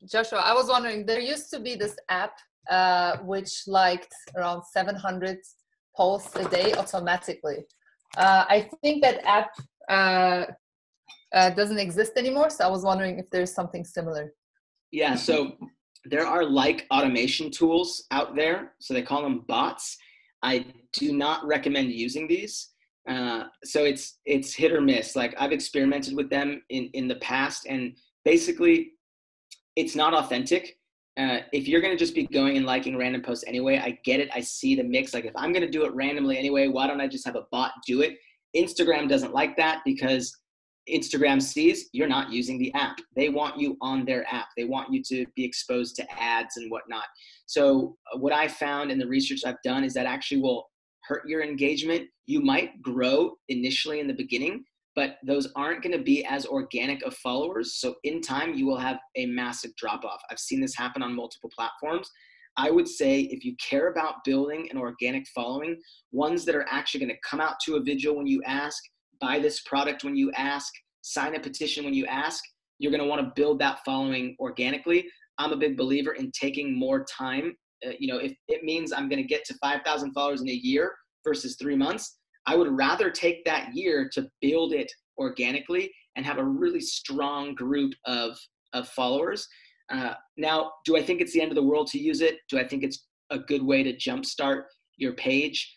Joshua, I was wondering, there used to be this app which liked around 700 posts a day automatically. I think that app doesn't exist anymore, so I was wondering if there's something similar. Yeah, so there are like automation tools out there, so they call them bots. I do not recommend using these. So it's hit or miss. Like I've experimented with them in the past, and basically it's not authentic. If you're going to just be going and liking random posts anyway, I get it. I see the mix. Like if I'm going to do it randomly anyway, why don't I just have a bot do it? Instagram doesn't like that because Instagram sees you're not using the app. They want you on their app. They want you to be exposed to ads and whatnot. So what I found in the research I've done is that actually will hurt your engagement. You might grow initially in the beginning, but those aren't going to be as organic of followers. So in time, you will have a massive drop off. I've seen this happen on multiple platforms. I would say if you care about building an organic following, ones that are actually going to come out to a vigil when you ask, buy this product when you ask, sign a petition when you ask, you're going to want to build that following organically. I'm a big believer in taking more time. If it means I'm going to get to 5,000 followers in a year versus 3 months, I would rather take that year to build it organically and have a really strong group of followers. Now, do I think it's the end of the world to use it? Do I think it's a good way to jumpstart your page?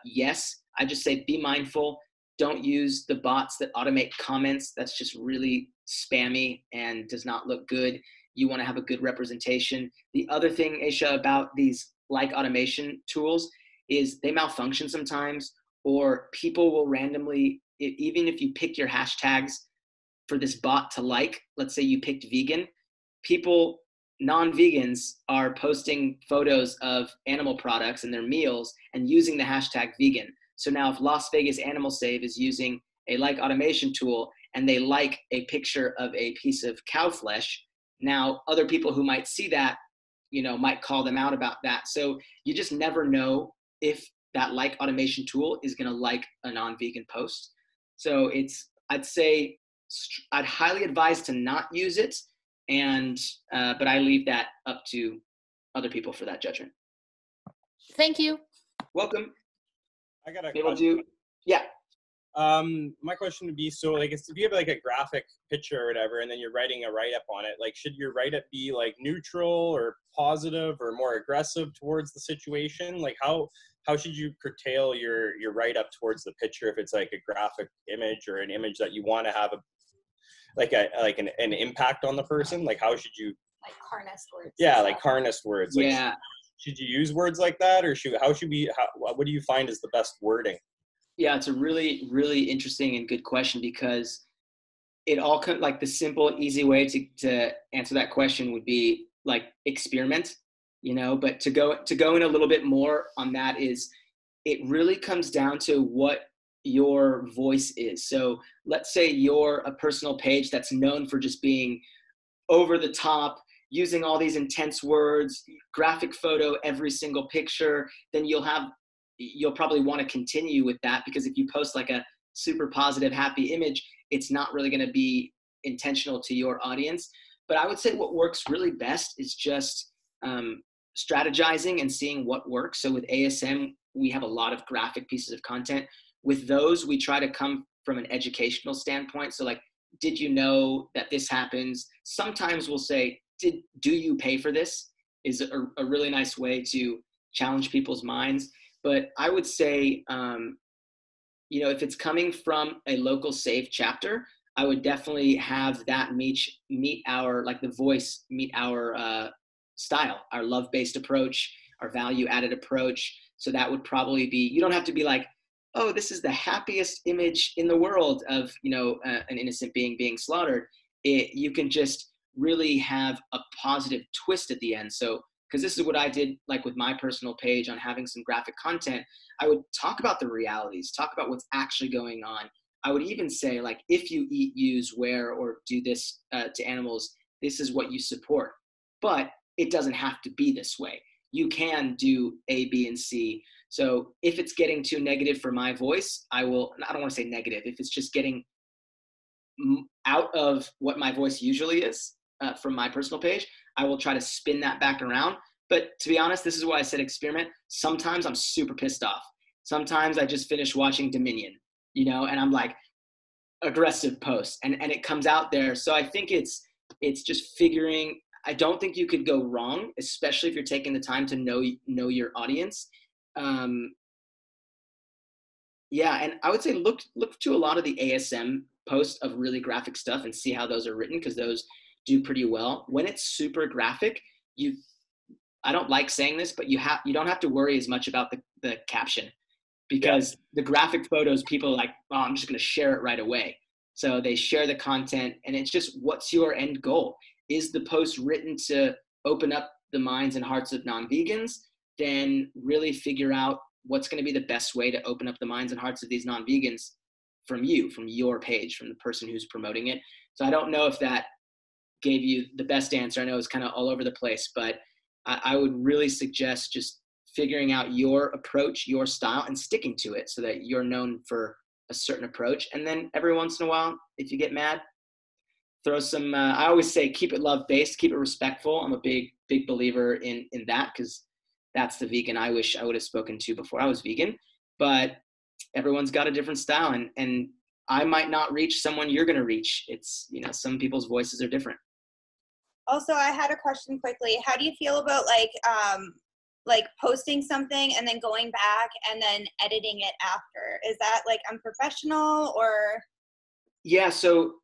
Yes. I just say be mindful. Don't use the bots that automate comments. That's just really spammy and does not look good. You want to have a good representation. The other thing, Aisha, about these like automation tools is they malfunction sometimes, or people will randomly, even if you pick your hashtags for this bot to like, let's say you picked vegan, people, non-vegans are posting photos of animal products and their meals and using the hashtag vegan. So now if Las Vegas Animal Save is using a like automation tool and they like a picture of a piece of cow flesh, now other people who might see that, might call them out about that. So you just never know if that like automation tool is going to like a non-vegan post. So I'd highly advise to not use it. But I leave that up to other people for that judgment. Thank you. Welcome. I got a question. Yeah. My question would be, so like, if you have like a graphic picture or whatever, and then you're writing a write-up on it, like, should your write-up be like neutral or positive or more aggressive towards the situation? Like how should you curtail your write-up towards the picture if it's like a graphic image or an image that you want to have an impact on the person? Like how should you like harnessed words? Yeah, like harnessed words. Like, yeah. Should you use words like that, or what do you find is the best wording? Yeah, it's a really, really interesting and good question, because it all comes like the simple, easy way to answer that question would be like experiment, but to go in a little bit more on that is it really comes down to what your voice is. So let's say you're a personal page that's known for just being over the top, using all these intense words, graphic photo, every single picture, then you'll probably want to continue with that, because if you post like a super positive, happy image, it's not really going to be intentional to your audience. But I would say what works really best is just strategizing and seeing what works. So with ASM, we have a lot of graphic pieces of content. With those, we try to come from an educational standpoint. So like, did you know that this happens? Sometimes we'll say, do you pay for this? Is a really nice way to challenge people's minds. But I would say, if it's coming from a local SAVE chapter, I would definitely have that meet our, like the voice meet our style, our love-based approach, our value-added approach. So that would probably be, you don't have to be like, oh, this is the happiest image in the world of, an innocent being being slaughtered. You can just really have a positive twist at the end. So, because this is what I did, like with my personal page on having some graphic content, I would talk about the realities, talk about what's actually going on. I would even say, like, if you eat, use, wear, or do this to animals, this is what you support. But it doesn't have to be this way. You can do A, B, and C. So if it's getting too negative for my voice, I don't want to say negative. If it's just getting out of what my voice usually is from my personal page, I will try to spin that back around. But to be honest, this is why I said experiment. Sometimes I'm super pissed off. Sometimes I just finished watching Dominion, and I'm like, aggressive post, and it comes out there. So I think it's just figuring. I don't think you could go wrong, especially if you're taking the time to know your audience. Yeah, and I would say look to a lot of the ASM posts of really graphic stuff and see how those are written, because those do pretty well. When it's super graphic, I don't like saying this, but you don't have to worry as much about the caption, because the graphic photos, people are like, oh, I'm just going to share it right away. So they share the content, and it's just, what's your end goal? Is the post written to open up the minds and hearts of non-vegans? Then really figure out what's going to be the best way to open up the minds and hearts of these non-vegans from your page, from the person who's promoting it. So I don't know if that gave you the best answer. I know it's kind of all over the place, but I would really suggest just figuring out your approach, your style, and sticking to it so that you're known for a certain approach. And then every once in a while, if you get mad, throw some, I always say, keep it love-based, keep it respectful. I'm a big believer in that, because that's the vegan I wish I would have spoken to before I was vegan. But everyone's got a different style, and I might not reach someone you're going to reach. It's, some people's voices are different. Also, I had a question quickly. How do you feel about like posting something and then going back and then editing it after? Is that like unprofessional or? Yeah. So,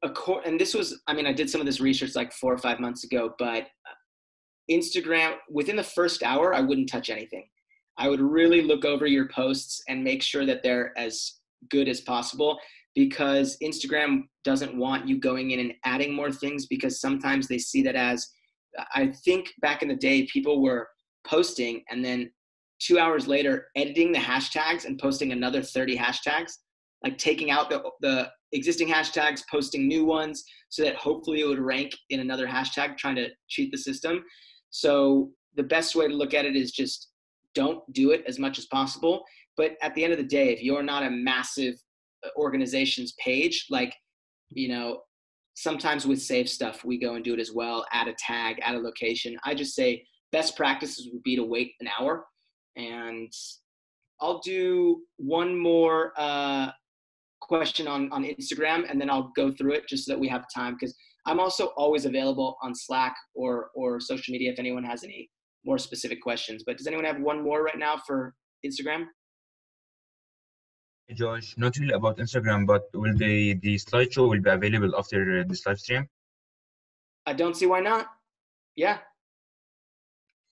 and this was, I did some of this research like 4 or 5 months ago, but Instagram, within the first hour, I wouldn't touch anything. I would really look over your posts and make sure that they're as good as possible, because Instagram doesn't want you going in and adding more things, because sometimes they see that as, I think back in the day, people were posting and then 2 hours later editing the hashtags and posting another 30 hashtags, like taking out the existing hashtags, posting new ones so that hopefully it would rank in another hashtag, trying to cheat the system. So the best way to look at it is just don't do it as much as possible. But at the end of the day, if you're not a massive organization's page, like, sometimes with safe stuff, we go and do it as well, add a tag, add a location. I just say best practices would be to wait an hour. And I'll do one more question on Instagram, and then I'll go through it just so that we have time, because I'm also always available on Slack or social media if anyone has any more specific questions. But does anyone have one more right now for Instagram? Josh, not really about Instagram, but will the slideshow will be available after this live stream? I don't see why not. Yeah.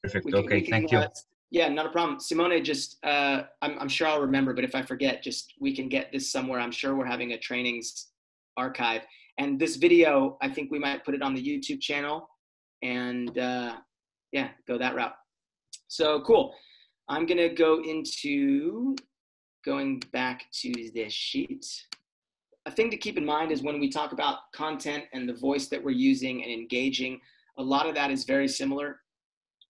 Perfect. Okay, thank you. Yeah, not a problem. Simone, just, I'm sure I'll remember, but if I forget, just, we can get this somewhere. I'm sure we're having a trainings archive. And this video, I think we might put it on the YouTube channel and yeah, go that route. So cool. I'm going to go into going back to the sheet. A thing to keep in mind is when we talk about content and the voice that we're using and engaging, a lot of that is very similar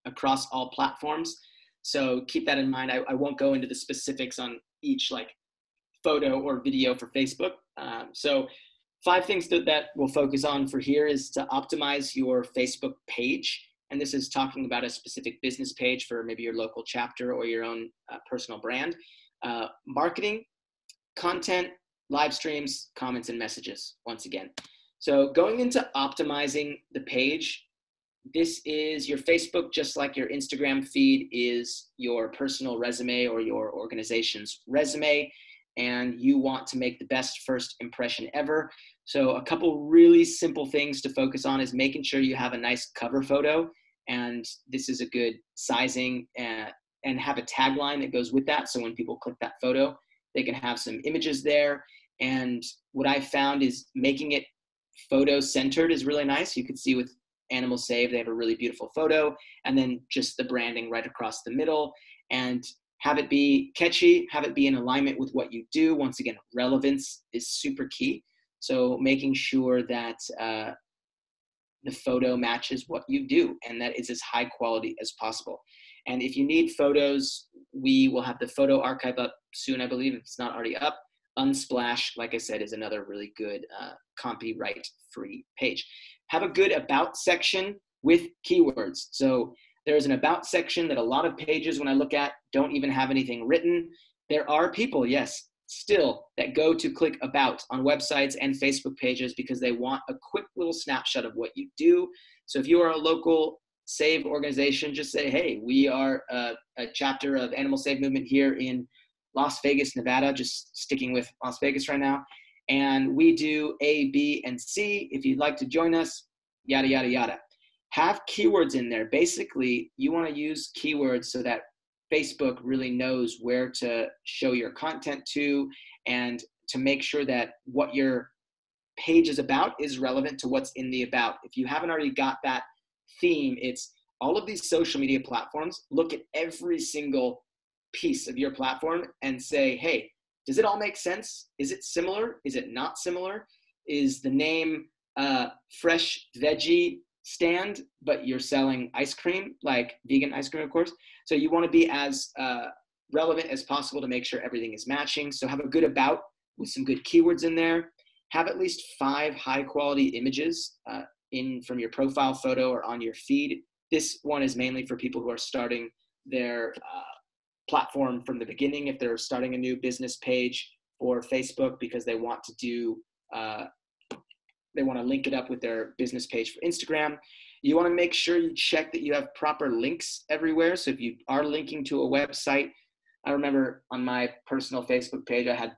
across all platforms. So keep that in mind. I won't go into the specifics on each like photo or video for Facebook. So 5 things that we'll focus on for here is to optimize your Facebook page. And this is talking about a specific business page for maybe your local chapter or your own personal brand. Marketing, content, live streams, comments, and messages, once again. So going into optimizing the page, this is your Facebook, just like your Instagram feed is your personal resume or your organization's resume, and you want to make the best first impression ever. So a couple really simple things to focus on is making sure you have a nice cover photo And this is a good sizing, and have a tagline that goes with that. So when people click that photo, they can have some images there. And what I found is making it photo centered is really nice. You can see with Animal Save, they have a really beautiful photo, and then just the branding right across the middle, and have it be catchy, have it be in alignment with what you do. Once again, relevance is super key. So making sure that the photo matches what you do and that is as high quality as possible. And if you need photos, we will have the photo archive up soon, I believe, if it's not already up. Unsplash, like I said, is another really good copyright-free page. Have a good about section with keywords. So there's an about section that a lot of pages, when I look at, don't even have anything written. There are people, yes, still, that go to click about on websites and Facebook pages because they want a quick little snapshot of what you do. So if you are a local Save organization, just say, hey, we are a chapter of Animal Save Movement here in Las Vegas, Nevada, just sticking with Las Vegas right now. And we do A, B, and C. If you'd like to join us, yada, yada, yada. Have keywords in there. Basically, you want to use keywords so that Facebook really knows where to show your content to, and to make sure that what your page is about is relevant to what's in the about. If you haven't already got that theme, it's all of these social media platforms. Look at every single piece of your platform and say, hey, does it all make sense? Is it similar? Is it not similar? Is the name Fresh Veggie Stand, but you're selling ice cream, like vegan ice cream, of course? So you want to be as relevant as possible to make sure everything is matching. So have a good about with some good keywords in there. Have at least 5 high quality images in from your profile photo or on your feed. This one is mainly for people who are starting their platform from the beginning. If they're starting a new business page for Facebook because they want to do, they want to link it up with their business page for Instagram. You want to make sure you check that you have proper links everywhere. So if you are linking to a website, I remember on my personal Facebook page, I had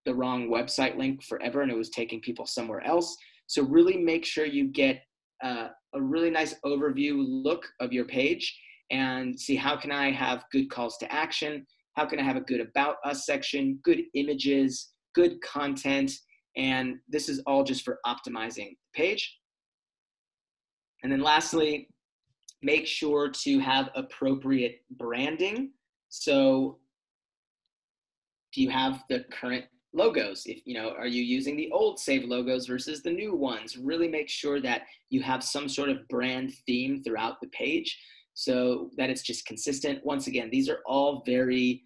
the wrong website link forever and it was taking people somewhere else. So really make sure you get a really nice overview look of your page and see, how can I have good calls to action? How can I have a good about us section, good images, good content? And this is all just for optimizing the page. And then lastly, make sure to have appropriate branding. So do you have the current logos? If are you using the old Save logos versus the new ones? Really make sure that you have some sort of brand theme throughout the page so that it's just consistent. Once again, these are all very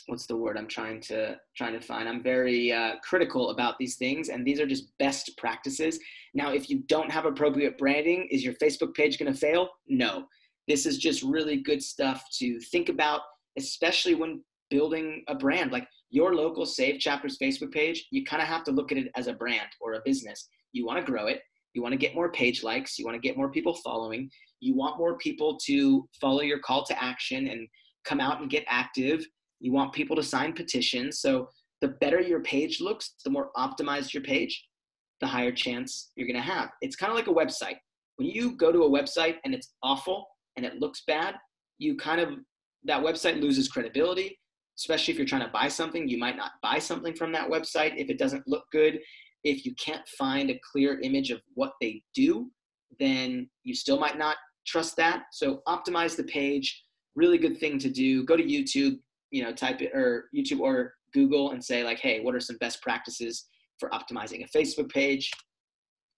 what's the word I'm trying to find? I'm very critical about these things, and these are just best practices. Now, if you don't have appropriate branding, is your Facebook page going to fail? No. This is just really good stuff to think about, especially when building a brand. Like your local Save Chapters Facebook page, you kind of have to look at it as a brand or a business. You want to grow it. You want to get more page likes. You want to get more people following. You want more people to follow your call to action and come out and get active. You want people to sign petitions. So the better your page looks, the more optimized your page, the higher chance you're going to have. It's kind of like a website. When you go to a website and it's awful and it looks bad, that website loses credibility. Especially if you're trying to buy something, you might not buy something from that website if it doesn't look good. If you can't find a clear image of what they do, then you still might not trust that. So optimize the page. Really good thing to do. Go to YouTube, type it, or YouTube or Google, and say like, hey, what are some best practices for optimizing a Facebook page?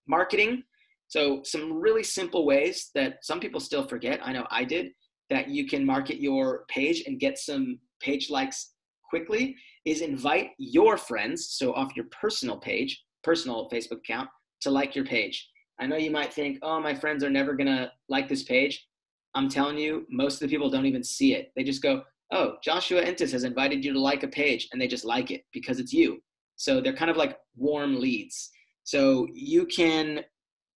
Marketing. So some really simple ways that some people still forget, I know I did, that you can market your page and get some page likes quickly is invite your friends, so off your personal page, personal Facebook account, to like your page. I know you might think, oh, my friends are never gonna like this page. I'm telling you, most of the people don't even see it. They just go, oh, Joshua Entis has invited you to like a page, and they just like it because it's you. So they're kind of like warm leads. So you can,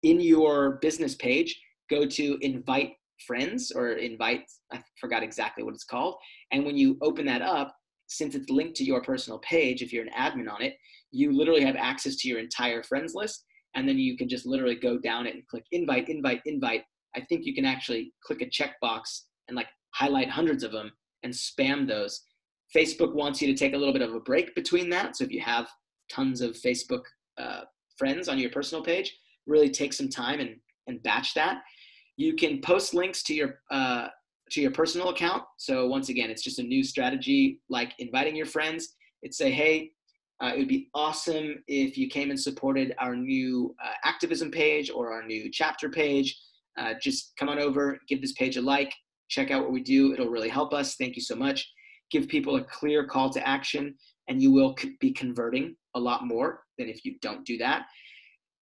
in your business page, go to invite friends or invite, I forgot exactly what it's called. And when you open that up, since it's linked to your personal page, if you're an admin on it, you literally have access to your entire friends list. and then you can just literally go down it and click invite, invite, invite. I think you can actually click a checkbox and like highlight hundreds of them and spam those. Facebook wants you to take a little bit of a break between that. So if you have tons of Facebook friends on your personal page, really take some time and batch that. You can post links to your personal account. So once again, it's just a new strategy, like inviting your friends. It's say, hey, it would be awesome if you came and supported our new activism page or our new chapter page. Just come on over, give this page a like, check out what we do. It'll really help us. Thank you so much. Give people a clear call to action, and you will be converting a lot more than if you don't do that.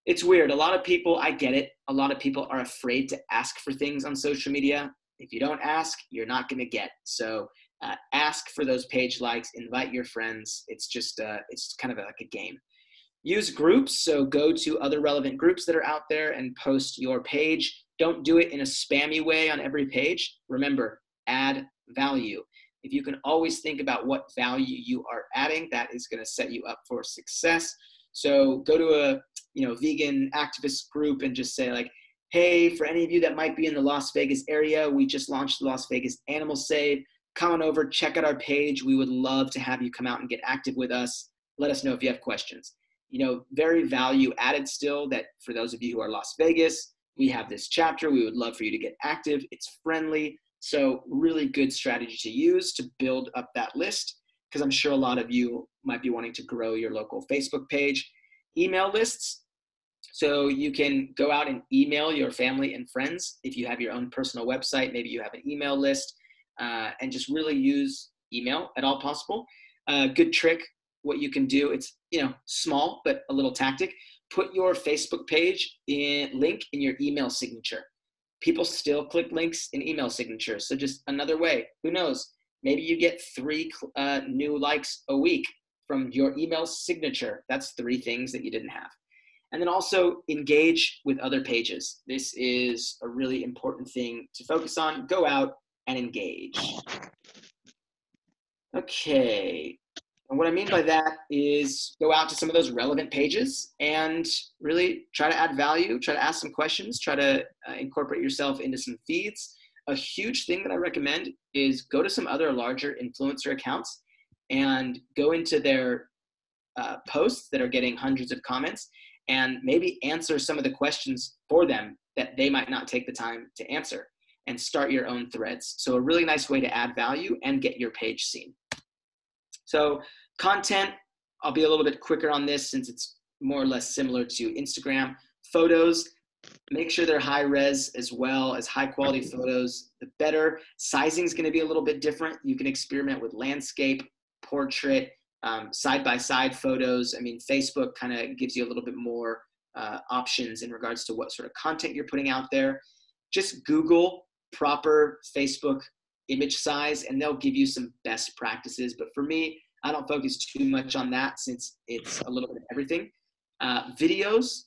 It's weird. A lot of people, I get it. A lot of people are afraid to ask for things on social media. If you don't ask, you're not going to get. So ask for those page likes, invite your friends. It's just, it's kind of like a game. Use groups. So go to other relevant groups that are out there and post your page. Don't do it in a spammy way on every page. Remember, add value. If you can always think about what value you are adding, that is going to set you up for success. So go to a vegan activist group and just say like, hey, for any of you that might be in the Las Vegas area, we just launched the Las Vegas Animal Save. Come on over, check out our page. We would love to have you come out and get active with us. Let us know if you have questions. Very value added still, that for those of you who are Las Vegas, we have this chapter. We would love for you to get active. It's friendly. So really good strategy to use to build up that list, because I'm sure a lot of you might be wanting to grow your local Facebook page. Email lists. So you can go out and email your family and friends. If you have your own personal website, maybe you have an email list, and just really use email at all possible. Good trick, what you can do, it's small, but a little tactic. Put your Facebook page link in your email signature. People still click links in email signatures. So just another way, who knows? Maybe you get 3 new likes a week from your email signature. That's 3 things that you didn't have. And then also engage with other pages. This is a really important thing to focus on. Go out and engage. Okay. And what I mean by that is go out to some of those relevant pages and really try to add value, try to ask some questions, try to incorporate yourself into some feeds. A huge thing that I recommend is go to some other larger influencer accounts and go into their posts that are getting hundreds of comments and maybe answer some of the questions for them that they might not take the time to answer, and start your own threads. So a really nice way to add value and get your page seen. So content, I'll be a little bit quicker on this since it's more or less similar to Instagram. Photos, make sure they're high res as well as high quality photos, the better. Sizing is going to be a little bit different. You can experiment with landscape, portrait, side-by-side photos. I mean, Facebook kind of gives you a little bit more options in regards to what sort of content you're putting out there. Just Google proper Facebook image size and they'll give you some best practices. But for me, I don't focus too much on that since it's a little bit of everything. Videos,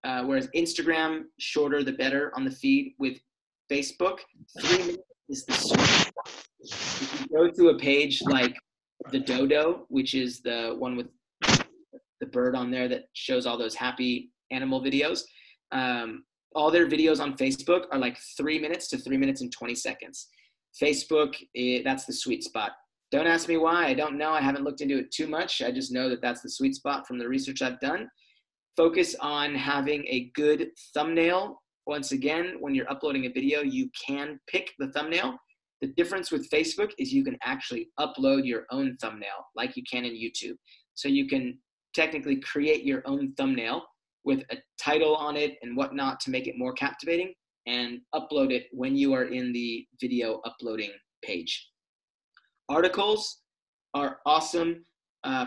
whereas Instagram, shorter the better on the feed. With Facebook, 3 minutes is the sweet spot. If you go to a page like the Dodo, which is the one with the bird on there that shows all those happy animal videos, all their videos on Facebook are like 3 minutes to 3 minutes and 20 seconds. Facebook, that's the sweet spot. Don't ask me why. I don't know. I haven't looked into it too much. I just know that that's the sweet spot from the research I've done. Focus on having a good thumbnail. Once again, when you're uploading a video, you can pick the thumbnail. The difference with Facebook is you can actually upload your own thumbnail like you can in YouTube. So you can technically create your own thumbnail with a title on it and whatnot to make it more captivating, and upload it when you are in the video uploading page. Articles are awesome.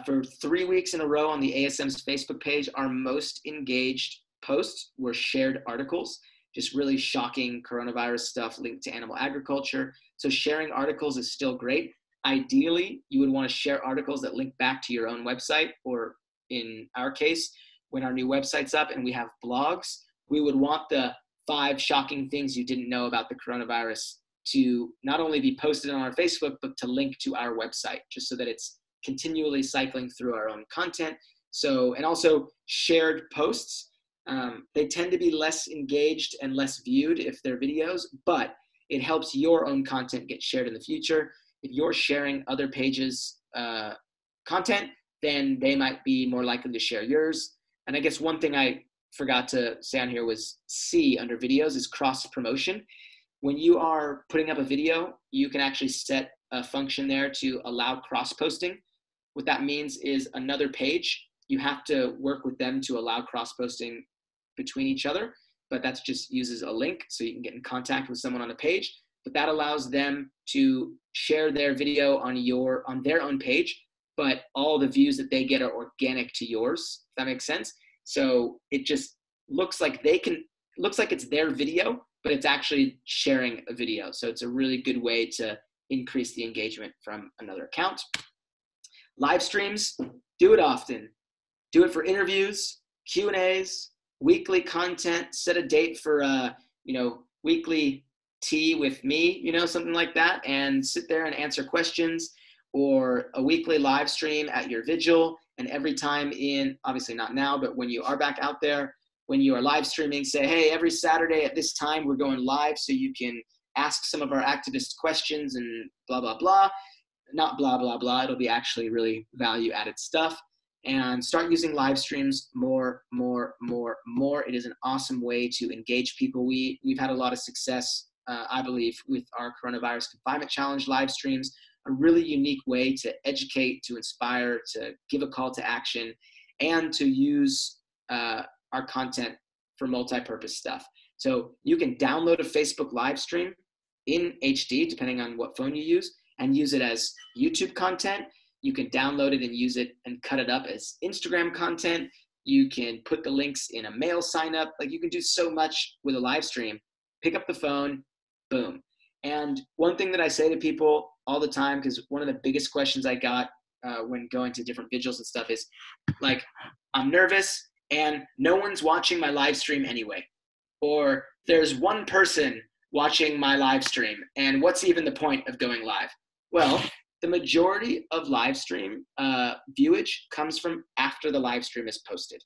For 3 weeks in a row on the ASM's Facebook page, our most engaged posts were shared articles, just really shocking coronavirus stuff linked to animal agriculture. So sharing articles is still great. Ideally, you would want to share articles that link back to your own website, or in our case, when our new website's up and we have blogs, we would want the 5 shocking things you didn't know about the coronavirus to not only be posted on our Facebook, but to link to our website, just so that it's continually cycling through our own content. So, and also shared posts. They tend to be less engaged and less viewed if they're videos, but it helps your own content get shared in the future. If you're sharing other pages' content, then they might be more likely to share yours. And I guess one thing I forgot to say on here was C under videos is cross promotion. When you are putting up a video, you can actually set a function there to allow cross posting. What that means is another page, you have to work with them to allow cross posting between each other, but that just uses a link so you can get in contact with someone on a page. But that allows them to share their video on their own page, but all the views that they get are organic to yours, if that makes sense. So it just looks like it's their video, but it's actually sharing a video. So it's a really good way to increase the engagement from another account. Live streams, do it often. Do it for interviews, Q&As, weekly content. Set a date for weekly tea with me, something like that, and sit there and answer questions, or a weekly live stream at your vigil. And every time obviously not now, but when you are back out there, when you are live streaming, say, hey, every Saturday at this time, we're going live so you can ask some of our activist questions and blah, blah, blah. Not blah, blah, blah. It'll be actually really value-added stuff. And start using live streams more. It is an awesome way to engage people. We've had a lot of success, I believe, with our coronavirus confinement challenge live streams. A really unique way to educate, to inspire, to give a call to action, and to use our content for multi-purpose stuff. So you can download a Facebook live stream in HD, depending on what phone you use, and use it as YouTube content. You can download it and use it and cut it up as Instagram content. You can put the links in a mail sign up. Like, you can do so much with a live stream. Pick up the phone, boom. And one thing that I say to people all the time, because one of the biggest questions I got when going to different vigils and stuff is like, I'm nervous and no one's watching my live stream anyway. Or there's one person watching my live stream, and what's even the point of going live? Well, the majority of live stream viewage comes from after the live stream is posted.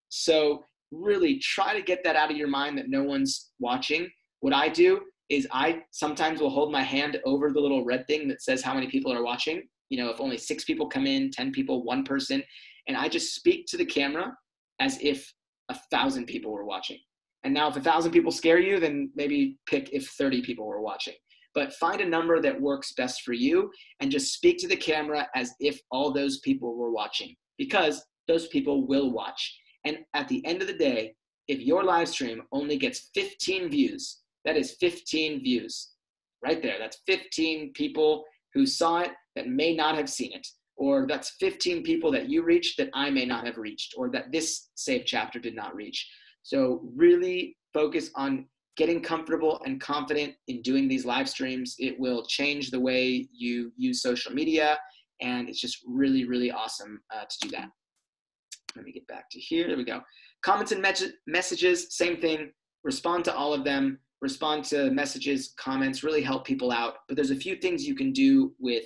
So really try to get that out of your mind that no one's watching. What I do is I sometimes will hold my hand over the little red thing that says how many people are watching. If only 6 people come in, 10 people, 1 person, and I just speak to the camera as if 1,000 people were watching. And now if 1,000 people scare you, then maybe pick if 30 people were watching. But find a number that works best for you and just speak to the camera as if all those people were watching, because those people will watch. And at the end of the day, if your live stream only gets 15 views, that is 15 views right there. That's 15 people who saw it that may not have seen it. Or that's 15 people that you reached that I may not have reached, or that this saved chapter did not reach. So really focus on getting comfortable and confident in doing these live streams. It will change the way you use social media, and it's just really, really awesome to do that. Let me get back to here. There we go. Comments and messages, same thing. Respond to all of them. Respond to messages, comments, really help people out. But there's a few things you can do with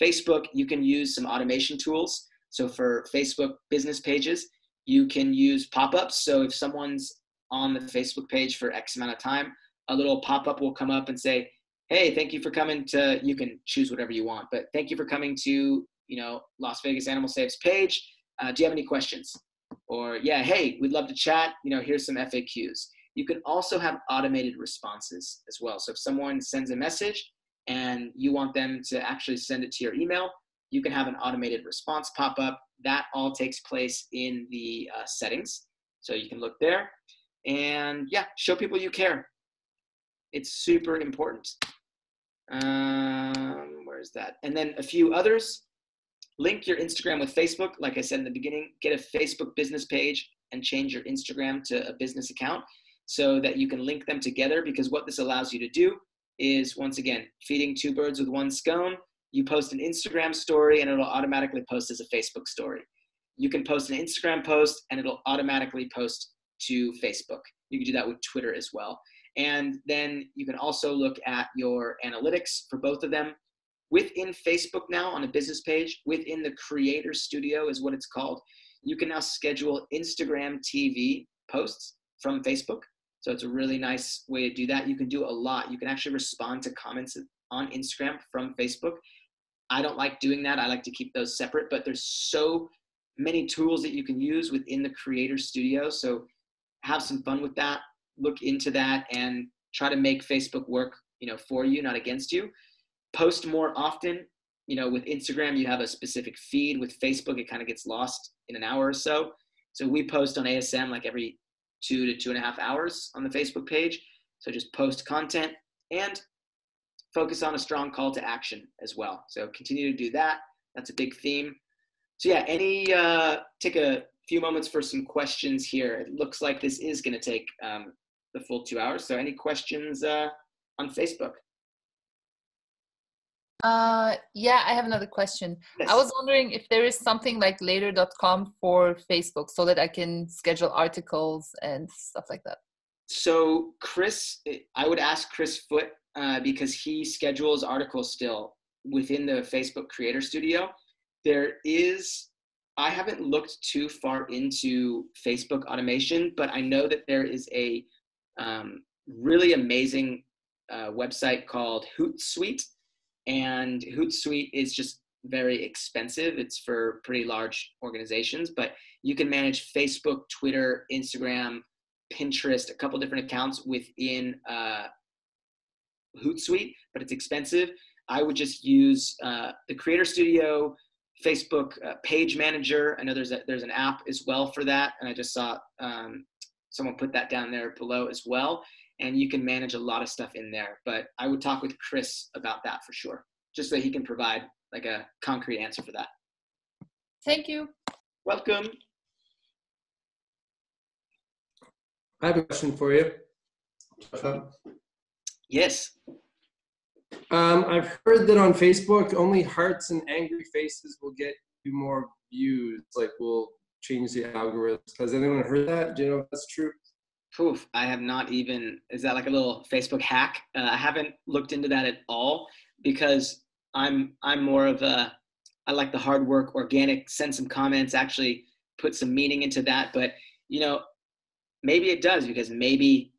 Facebook. You can use some automation tools. So for Facebook business pages, you can use pop-ups. So if someone's on the Facebook page for X amount of time, a little pop-up will come up and say, hey, thank you for coming to, you can choose whatever you want, but thank you for coming to, Las Vegas Animal Saves page. Do you have any questions? Or, yeah, hey, we'd love to chat. Here's some FAQs. You can also have automated responses as well. So if someone sends a message and you want them to actually send it to your email, you can have an automated response pop up. That all takes place in the settings. So you can look there and yeah, show people you care. It's super important. Where's that? And then a few others. Link your Instagram with Facebook. Like I said in the beginning, get a Facebook business page and change your Instagram to a business account so that you can link them together, because what this allows you to do is, once again, feeding 2 birds with 1 stone. You post an Instagram story and it'll automatically post as a Facebook story. You can post an Instagram post and it'll automatically post to Facebook. You can do that with Twitter as well. And then you can also look at your analytics for both of them. Within Facebook now, on a business page, within the Creator Studio is what it's called, you can now schedule Instagram TV posts from Facebook. So it's a really nice way to do that. You can do a lot. You can actually respond to comments on Instagram from Facebook. I don't like doing that. I like to keep those separate, but there's so many tools that you can use within the Creator Studio. So have some fun with that. Look into that and try to make Facebook work, for you, not against you. Post more often. With Instagram, you have a specific feed. With Facebook, it kind of gets lost in an hour or so. So we post on ASM like every 2 to 2.5 hours on the Facebook page. So just post content and focus on a strong call to action as well. So continue to do that. That's a big theme. So yeah, take a few moments for some questions here. It looks like this is going to take the full 2 hours. So any questions on Facebook? Yeah, I have another question. Yes. I was wondering if there is something like later.com for Facebook so that I can schedule articles and stuff like that. So Chris, I would ask Chris Foote because he schedules articles still within the Facebook Creator Studio. I haven't looked too far into Facebook automation, but I know that there is a really amazing website called Hootsuite. And Hootsuite is just very expensive. It's for pretty large organizations, but you can manage Facebook, Twitter, Instagram, Pinterest, a couple different accounts within Hootsuite, but it's expensive. I would just use the Creator Studio, Facebook Page Manager. I know there's an app as well for that, and I just saw someone put that down there below as well. And you can manage a lot of stuff in there. But I would talk with Chris about that for sure, just so he can provide like a concrete answer for that. Thank you. Welcome. I have a question for you. Yes. I've heard that on Facebook, only hearts and angry faces will get you more views, like will change the algorithms. Has anyone heard that? Do you know if that's true? Poof, I have not even, is that like a little Facebook hack? I haven't looked into that at all because I'm more of I like the hard work, organic, send some comments, actually put some meaning into that. But, maybe it does because maybe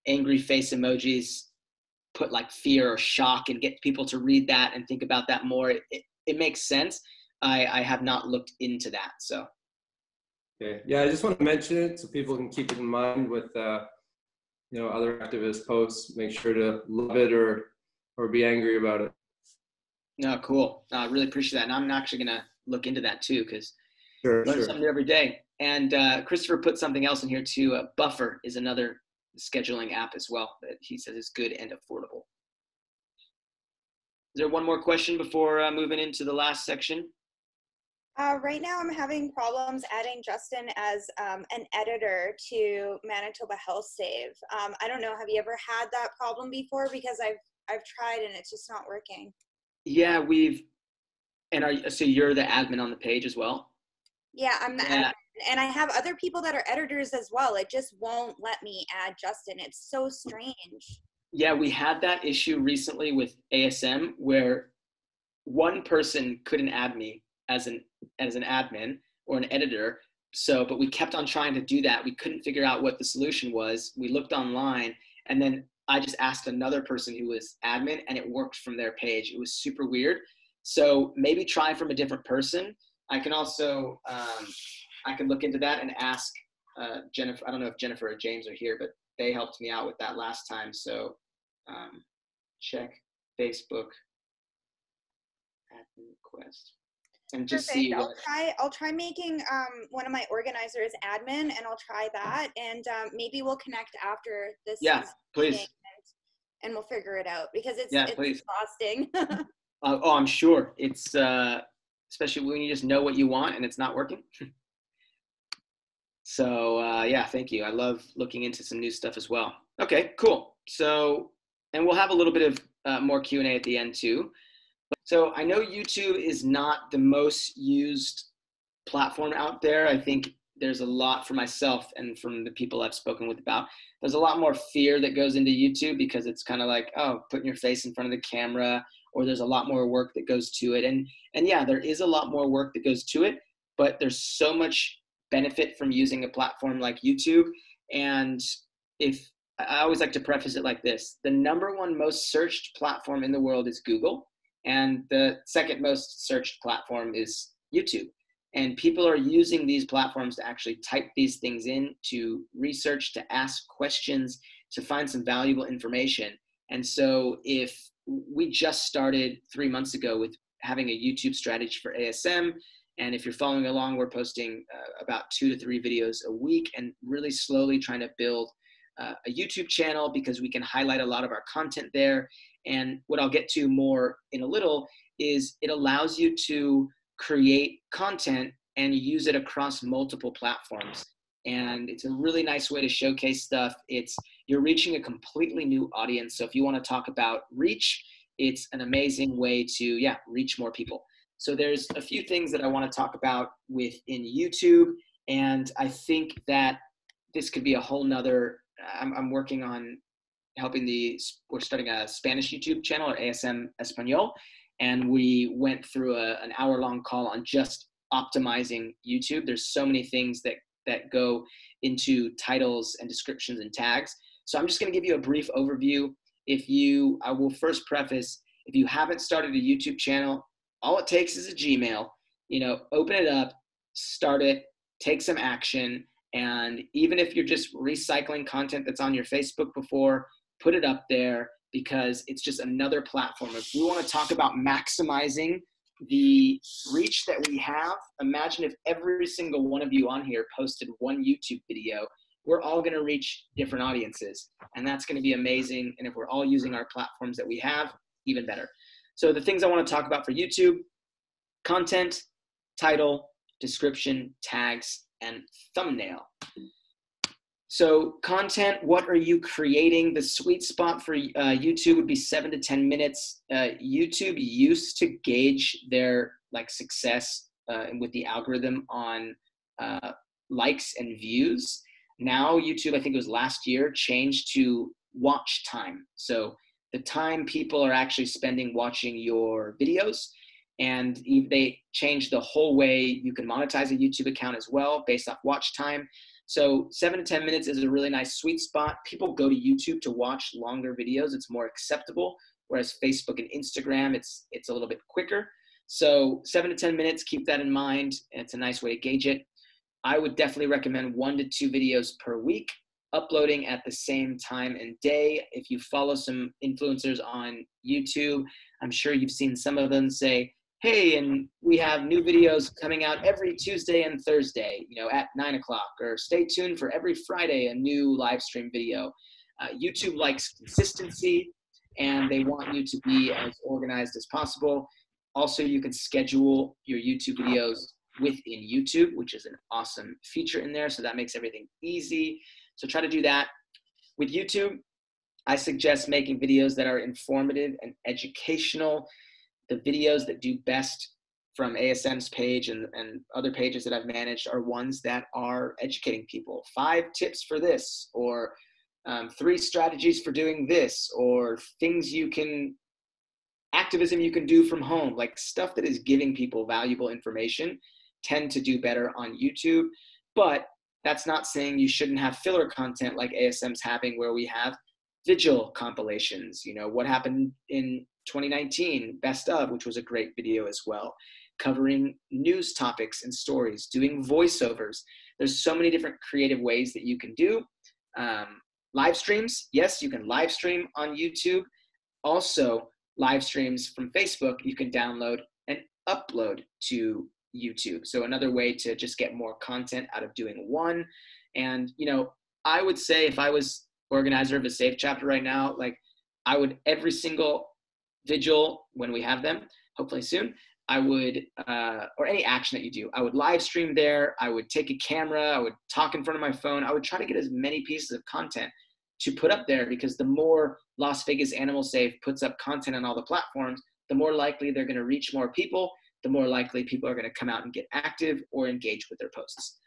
angry face emojis put like fear or shock and get people to read that and think about that more. It makes sense. I have not looked into that, so. Okay. Yeah, I just want to mention it so people can keep it in mind with other activist posts. Make sure to love it or be angry about it. No, cool. I really appreciate that. And I'm actually going to look into that too because Sure. something new every day. And Christopher put something else in here too. Buffer is another scheduling app as well that he says is good and affordable. Is there one more question before moving into the last section? Right now I'm having problems adding Justin as an editor to Manitoba Health Save. I don't know, have you ever had that problem before? Because I've tried and it's just not working. Yeah, so you're the admin on the page as well? Yeah, I'm the admin. And I have other people that are editors as well. It just won't let me add Justin. It's so strange. Yeah, we had that issue recently with ASM where one person couldn't add me as an admin or an editor. But we kept on trying to do that. We couldn't figure out what the solution was. We looked online and then I just asked another person who was admin and it worked from their page. It was super weird. So maybe try from a different person. I can also, I can look into that and ask Jennifer. I don't know if Jennifer or James are here, but they helped me out with that last time. So check Facebook admin request. And just Perfect. see what I'll try making one of my organizers admin, and I'll try that, and maybe we'll connect after this. Yeah, please. And we'll figure it out because it's please. exhausting. I'm sure it's especially when you just know what you want and it's not working. So thank you. I love looking into some new stuff as well. Okay, cool. So, and we'll have a little bit of more Q&A at the end too. So I know YouTube is not the most used platform out there. I think there's a lot for myself and from the people I've spoken with about, there's a lot more fear that goes into YouTube because it's kind of like, oh, putting your face in front of the camera, or there's a lot more work that goes to it. And yeah, there is a lot more work that goes to it, but there's so much benefit from using a platform like YouTube. And if I always like to preface it like this, the #1 most searched platform in the world is Google, and the second most searched platform is YouTube. And people are using these platforms to actually type these things in, to research, to ask questions, to find some valuable information. And so if we just started 3 months ago with having a YouTube strategy for ASM, and if you're following along, we're posting about 2 to 3 videos a week and really slowly trying to build a YouTube channel, because we can highlight a lot of our content there. And what I'll get to more in a little is it allows you to create content and use it across multiple platforms. And it's a really nice way to showcase stuff. You're reaching a completely new audience. So if you want to talk about reach, it's an amazing way to reach more people. So there's a few things that I want to talk about within YouTube. And I think that this could be a whole nother, I'm working on we're starting a Spanish YouTube channel, or ASM Español. And we went through an hour-long call on just optimizing YouTube. There's so many things that go into titles and descriptions and tags. So I'm just going to give you a brief overview. I will first preface, if you haven't started a YouTube channel, all it takes is a Gmail. Open it up, start it, take some action. And even if you're just recycling content that's on your Facebook before, put it up there, because it's just another platform. If we want to talk about maximizing the reach that we have, imagine if every single one of you on here posted one YouTube video. We're all going to reach different audiences, and that's going to be amazing. And if we're all using our platforms that we have, even better. So the things I want to talk about for YouTube: content, title, description, tags, and thumbnail. So content, what are you creating? The sweet spot for YouTube would be 7 to 10 minutes. YouTube used to gauge their success with the algorithm on likes and views. Now YouTube, I think it was last year, changed to watch time. So the time people are actually spending watching your videos. And they changed the whole way you can monetize a YouTube account as well, based off watch time. So 7 to 10 minutes is a really nice sweet spot. People go to YouTube to watch longer videos. It's more acceptable, whereas Facebook and Instagram, it's a little bit quicker. So 7 to 10 minutes, keep that in mind. It's a nice way to gauge it. I would definitely recommend 1 to 2 videos per week, uploading at the same time and day. If you follow some influencers on YouTube, I'm sure you've seen some of them say, hey, and we have new videos coming out every Tuesday and Thursday, at 9 o'clock, or stay tuned for every Friday, a new live stream video. YouTube likes consistency, and they want you to be as organized as possible. Also, you can schedule your YouTube videos within YouTube, which is an awesome feature in there. So that makes everything easy. So try to do that. With YouTube, I suggest making videos that are informative and educational. The videos that do best from ASM's page and other pages that I've managed are ones that are educating people. 5 tips for this, or 3 strategies for doing this, or activism you can do from home, stuff that is giving people valuable information tend to do better on YouTube. But that's not saying you shouldn't have filler content like ASM's having, where we have vigil compilations, what happened in 2019, best of, which was a great video as well, covering news topics and stories, doing voiceovers. There's so many different creative ways that you can do. Live streams, yes, you can live stream on YouTube. Also, live streams from Facebook, you can download and upload to YouTube. So another way to just get more content out of doing one. And, I would say if I was organizer of a Safe chapter right now, I would, every single vigil, when we have them, hopefully soon, I would, or any action that you do, I would live stream there. I would take a camera. I would talk in front of my phone. I would try to get as many pieces of content to put up there, because the more Las Vegas Animal Safe puts up content on all the platforms, the more likely they're going to reach more people, the more likely people are going to come out and get active or engage with their posts.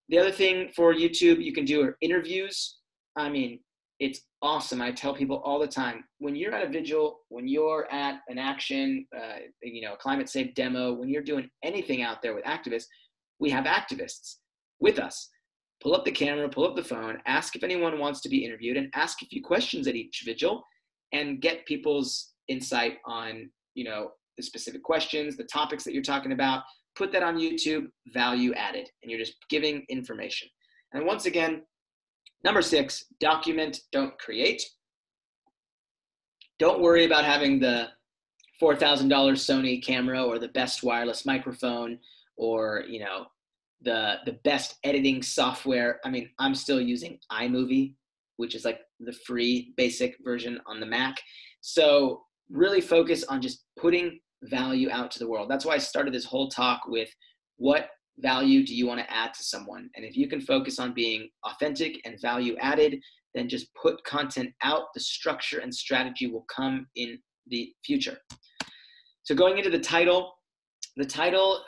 The other thing for YouTube you can do are interviews. I mean, it's awesome. I tell people all the time, when you're at a vigil, when you're at an action, a climate safe demo, when you're doing anything out there with activists, we have activists with us. pull up the camera, pull up the phone, ask if anyone wants to be interviewed, and ask a few questions at each vigil and get people's insight on, the specific questions, the topics that you're talking about. Put that on YouTube, value added, and you're just giving information. And once again, number 6, document, don't create. Don't worry about having the $4,000 Sony camera or the best wireless microphone or, the best editing software. I mean, I'm still using iMovie, which is like the free basic version on the Mac. So really focus on just putting value out to the world. That's why I started this whole talk with what value do you want to add to someone? And if you can focus on being authentic and value added, then just put content out. The structure and strategy will come in the future. So going into the title,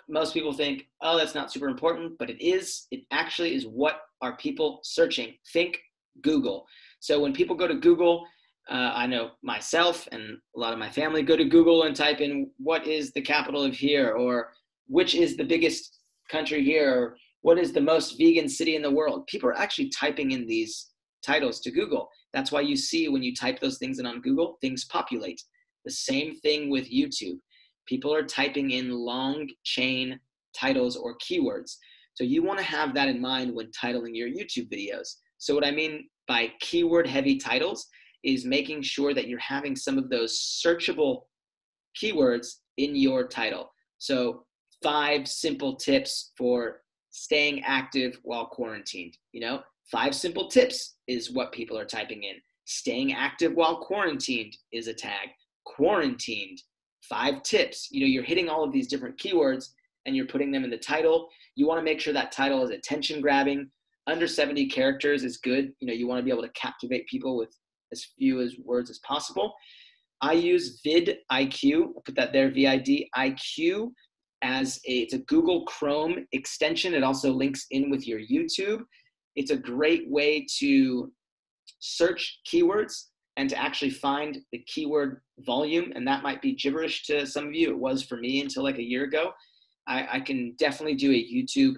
most people think, oh, that's not super important, but it is. It actually is what are people searching. Think Google. So when people go to Google, I know myself and a lot of my family go to Google and type in what is the capital of here, or which is the biggest country here, or what is the most vegan city in the world. People are actually typing in these titles to Google. That's why you see when you type those things in on Google, things populate. The same thing with YouTube. People are typing in long chain titles or keywords. So you want to have that in mind when titling your YouTube videos. So what I mean by keyword heavy titles is making sure that you're having some of those searchable keywords in your title. So 5 simple tips for staying active while quarantined. 5 simple tips is what people are typing in. Staying active while quarantined is a tag. Quarantined, 5 tips. You're hitting all of these different keywords and you're putting them in the title. You want to make sure that title is attention grabbing. Under 70 characters is good. You want to be able to captivate people with as few words as possible. I use vidIQ. I'll put that there, vidIQ, it's a Google Chrome extension. It also links in with your YouTube. It's a great way to search keywords and to actually find the keyword volume. And that might be gibberish to some of you. It was for me until like a year ago. I can definitely do a YouTube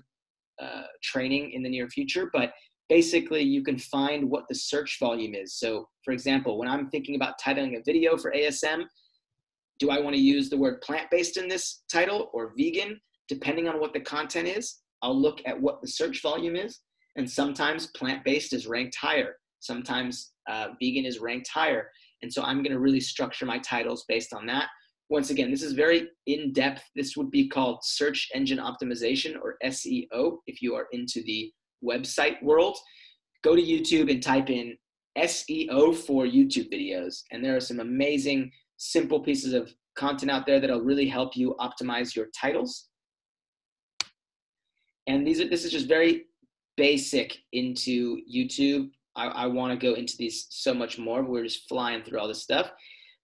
training in the near future, but basically you can find what the search volume is. So for example, when I'm thinking about titling a video for ASM, do I want to use the word plant-based in this title or vegan? Depending on what the content is, I'll look at what the search volume is. And sometimes plant-based is ranked higher. Sometimes vegan is ranked higher. And so I'm going to really structure my titles based on that. Once again, this is very in-depth. This would be called search engine optimization, or SEO, if you are into the website world. Go to YouTube and type in SEO for YouTube videos. And there are some amazing, simple pieces of content out there that'll really help you optimize your titles. And this is just very basic into YouTube. I want to go into these so much more. We're just flying through all this stuff.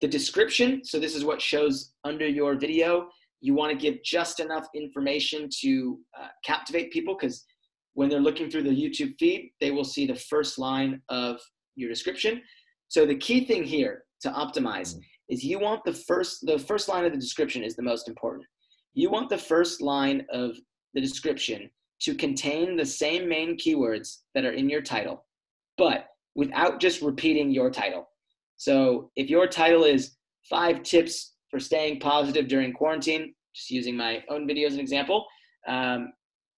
The description, so this is what shows under your video. You want to give just enough information to captivate people, because when they're looking through the YouTube feed, they will see the first line of your description. So the key thing here to optimize is you want the first line of the description is the most important. You want the first line of the description to contain the same main keywords that are in your title, but without just repeating your title. So if your title is 5 tips for staying positive during quarantine, just using my own video as an example,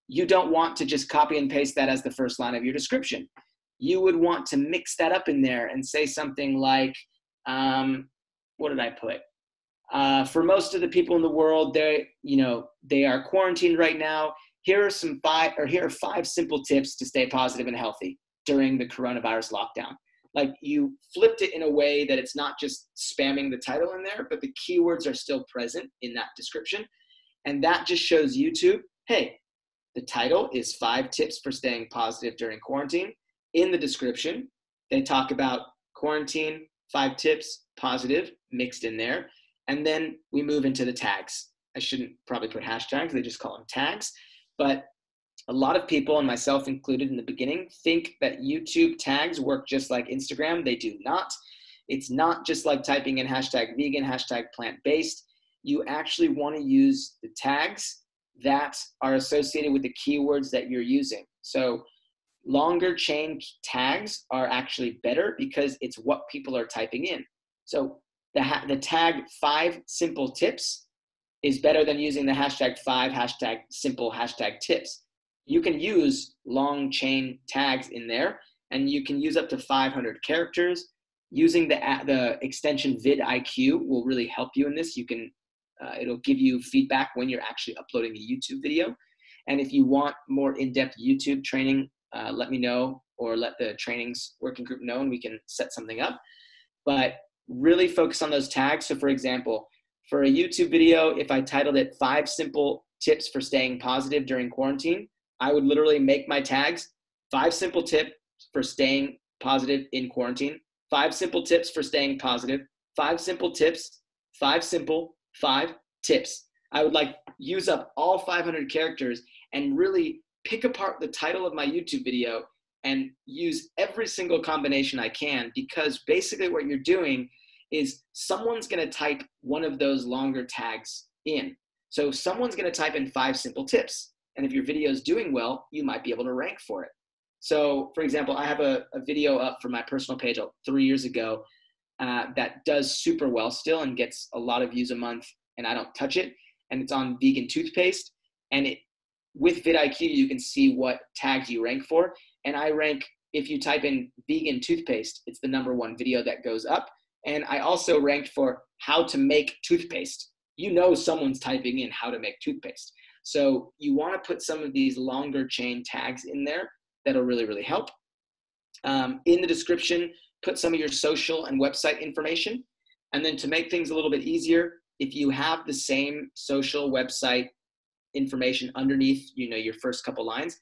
you don't want to just copy and paste that as the first line of your description. You would want to mix that up in there and say something like, what did I put? For most of the people in the world, they are quarantined right now. Here are 5 simple tips to stay positive and healthy during the coronavirus lockdown. Like, you flipped it in a way that it's not just spamming the title in there, but the keywords are still present in that description. And that just shows YouTube, hey, the title is 5 tips for staying positive during quarantine. In the description, they talk about quarantine, 5 tips, positive, mixed in there. And then we move into the tags. I shouldn't probably put hashtags, they just call them tags. But a lot of people, and myself included in the beginning, think that YouTube tags work just like Instagram. They do not. It's not just like typing in hashtag vegan, hashtag plant-based. You actually want to use the tags that are associated with the keywords that you're using. So longer chain tags are actually better because it's what people are typing in. So the tag 5 simple tips is better than using the hashtag 5 hashtag simple hashtag tips. You can use long chain tags in there, and you can use up to 500 characters. Using the extension vidIQ will really help you in this. You can it'll give you feedback when you're actually uploading a YouTube video. And if you want more in-depth YouTube training, let me know, or let the trainings working group know, and we can set something up. But really focus on those tags. So for example, for a YouTube video, if I titled it 5 simple tips for staying positive during quarantine, I would literally make my tags 5 simple tips for staying positive in quarantine, 5 simple tips for staying positive, 5 simple tips, 5 simple, 5 tips. I would like use up all 500 characters and really pick apart the title of my YouTube video and use every single combination I can, because basically what you're doing is someone's going to type one of those longer tags in. So someone's going to type in 5 simple tips. And if your video is doing well, you might be able to rank for it. So for example, I have a video up for my personal page 3 years ago that does super well still and gets a lot of views a month, and I don't touch it. And it's on vegan toothpaste. And with vidIQ, you can see what tags you rank for. And I rank, if you type in vegan toothpaste, it's the #1 video that goes up. And I also ranked for how to make toothpaste. You know someone's typing in how to make toothpaste. So you want to put some of these longer chain tags in there that'll really, really help. In the description, put some of your social and website information. And then to make things a little bit easier, if you have the same social website information underneath, your first couple lines,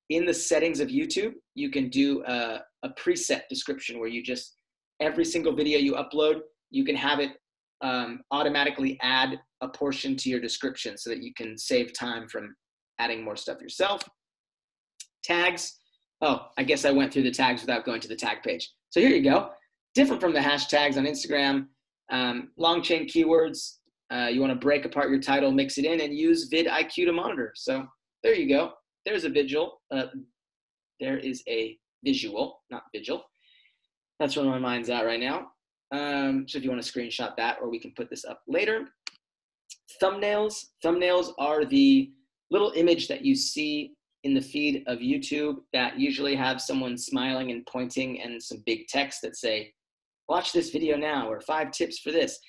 in the settings of YouTube, you can do a preset description where you just, every single video you upload, you can have it automatically add a portion to your description so that you can save time from adding more stuff yourself. Tags. Oh, I guess I went through the tags without going to the tag page. So here you go. Different from the hashtags on Instagram. Long chain keywords. You want to break apart your title, mix it in, and use vidIQ to monitor. So there you go. There's a visual. There is a visual, not vigil. That's where my mind's at right now. So if you want to screenshot that, or we can put this up later. Thumbnails. Thumbnails are the little image that you see in the feed of YouTube that usually have someone smiling and pointing and some big text that say, watch this video now, or 5 tips for this.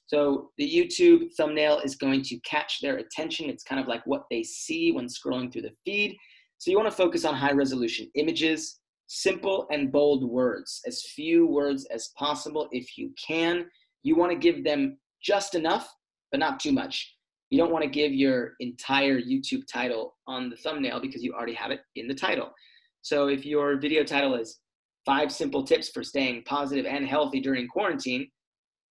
So the YouTube thumbnail is going to catch their attention. It's kind of like what they see when scrolling through the feed. So you want to focus on high resolution images, simple and bold words, as few words as possible if you can. You want to give them just enough, but not too much. You don't want to give your entire YouTube title on the thumbnail because you already have it in the title. So if your video title is 5 simple tips for staying positive and healthy during quarantine,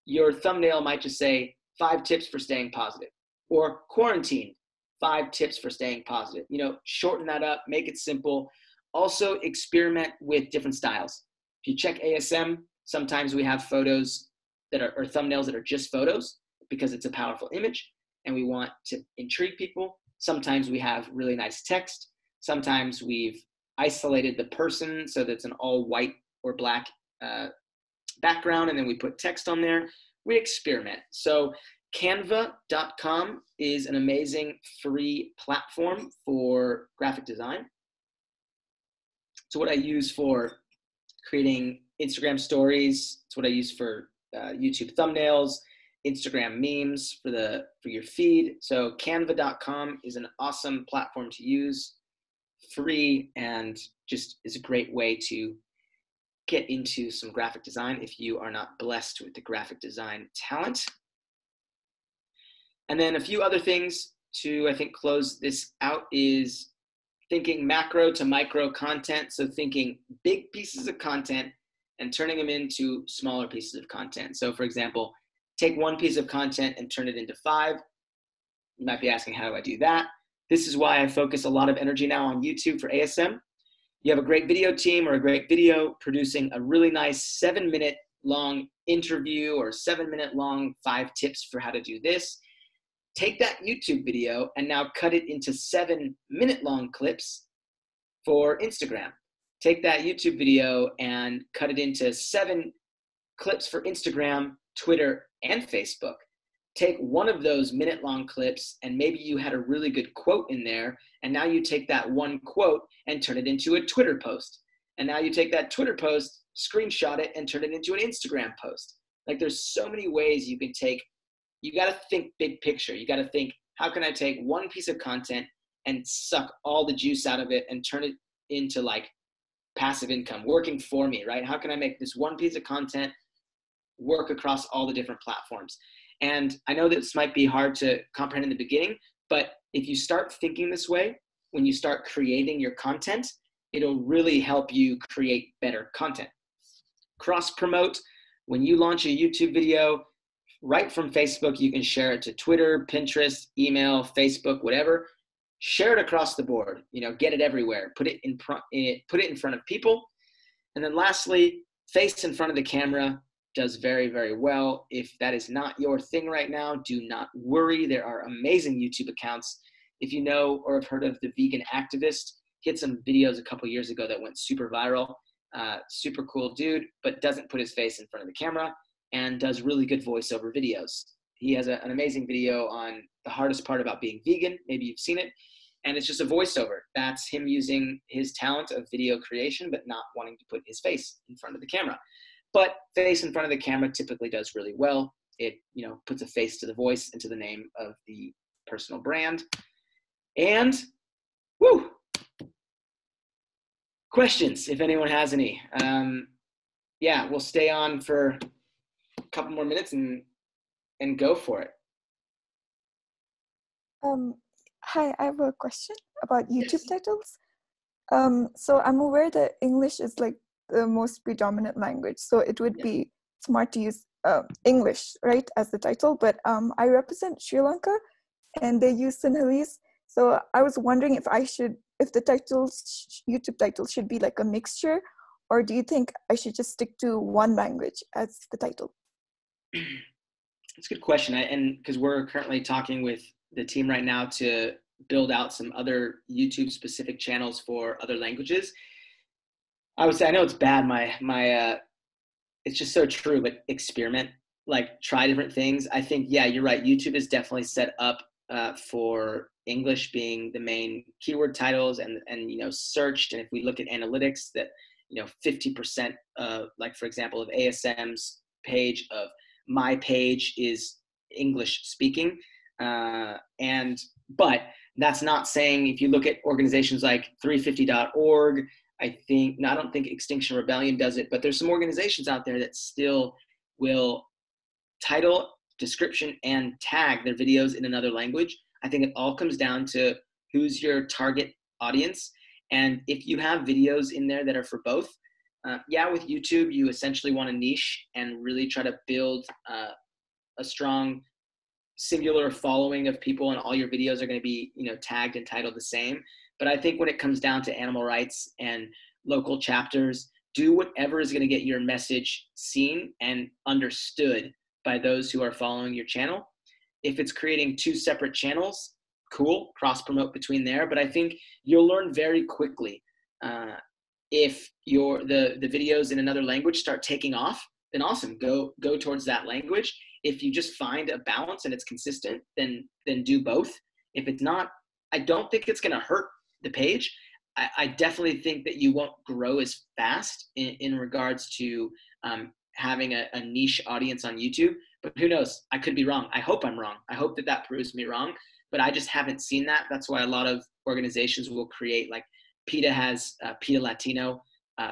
your thumbnail might just say 5 tips for staying positive, or quarantine, 5 tips for staying positive. Shorten that up, make it simple. Also experiment with different styles. If you check ASM, sometimes we have photos that are, or thumbnails that are just photos because it's a powerful image and we want to intrigue people. Sometimes we have really nice text. Sometimes we've isolated the person so that it's an all white or black background, and then we put text on there. We experiment. So canva.com is an amazing free platform for graphic design. So what I use for creating Instagram stories, it's what I use for YouTube thumbnails, Instagram memes for your feed. So canva.com is an awesome platform to use, free, and just is a great way to get into some graphic design if you are not blessed with the graphic design talent. And then a few other things to, I think, close this out is thinking macro to micro content. So thinking big pieces of content and turning them into smaller pieces of content. So for example, take 1 piece of content and turn it into 5. You might be asking, how do I do that? This is why I focus a lot of energy now on YouTube for ASM. You have a great video team or a great video producing a really nice 7-minute long interview or 7-minute long 5 tips for how to do this. Take that YouTube video and now cut it into 7-minute long clips for Instagram. take that YouTube video and cut it into 7 clips for Instagram, Twitter, and Facebook. Take one of those minute-long clips, and maybe you had a really good quote in there, and now you take that one quote and turn it into a Twitter post. And now you take that Twitter post, screenshot it, and turn it into an Instagram post. Like, there's so many ways you can take. You got to think big picture. You got to think, how can I take one piece of content and suck all the juice out of it and turn it into like passive income working for me, right? How can I make this one piece of content work across all the different platforms? And I know this might be hard to comprehend in the beginning, but if you start thinking this way, when you start creating your content, it'll really help you create better content. Cross promote. When you launch a YouTube video, right from Facebook, you can share it to Twitter, Pinterest, email, Facebook, whatever. Share it across the board. Get it everywhere. Put it in front of people. And then lastly, face in front of the camera does very, very well. If that is not your thing right now, do not worry. There are amazing YouTube accounts. If you know or have heard of the Vegan Activist, he had some videos a couple years ago that went super viral. Super cool dude, but doesn't put his face in front of the camera and does really good voiceover videos. He has an amazing video on the hardest part about being vegan. Maybe you've seen it. And it's just a voiceover. That's him using his talent of video creation, but not wanting to put his face in front of the camera. But face in front of the camera typically does really well. It, puts a face to the voice and to the name of the personal brand. And, woo! Questions, if anyone has any. Yeah, we'll stay on for a couple more minutes and go for it. Hi, I have a question about YouTube Yes. titles. So I'm aware that English is like the most predominant language, so it would be smart to use English, right, as the title. But I represent Sri Lanka, and they use Sinhalese. So I was wondering if the YouTube title should be like a mixture, or do you think I should just stick to one language as the title? That's a good question. And because we're currently talking with the team right now to build out some other YouTube specific channels for other languages. I would say, I know it's bad. It's just so true, but experiment, like try different things. I think, yeah, you're right. YouTube is definitely set up for English being the main keyword titles and searched. And if we look at analytics, that 50% like, for example, of ASM's page, of my page is English speaking. But that's not saying, if you look at organizations like 350.org, I don't think Extinction Rebellion does it, but there's some organizations out there that still will title, description, and tag their videos in another language. I think it all comes down to who's your target audience. And if you have videos in there that are for both, with YouTube, you essentially want a niche and really try to build a strong singular following of people, and all your videos are going to be, tagged and titled the same. But I think when it comes down to animal rights and local chapters, do whatever is going to get your message seen and understood by those who are following your channel. If it's creating 2 separate channels, cool, cross promote between there. But I think you'll learn very quickly if the videos in another language start taking off, then awesome, go towards that language. If you just find a balance and it's consistent, then do both. If it's not, I don't think it's going to hurt the page. I definitely think that you won't grow as fast in regards to having a niche audience on YouTube. But who knows? I could be wrong. I hope I'm wrong. I hope that proves me wrong. But I just haven't seen that. That's why a lot of organizations will create, like PETA has PETA Latino,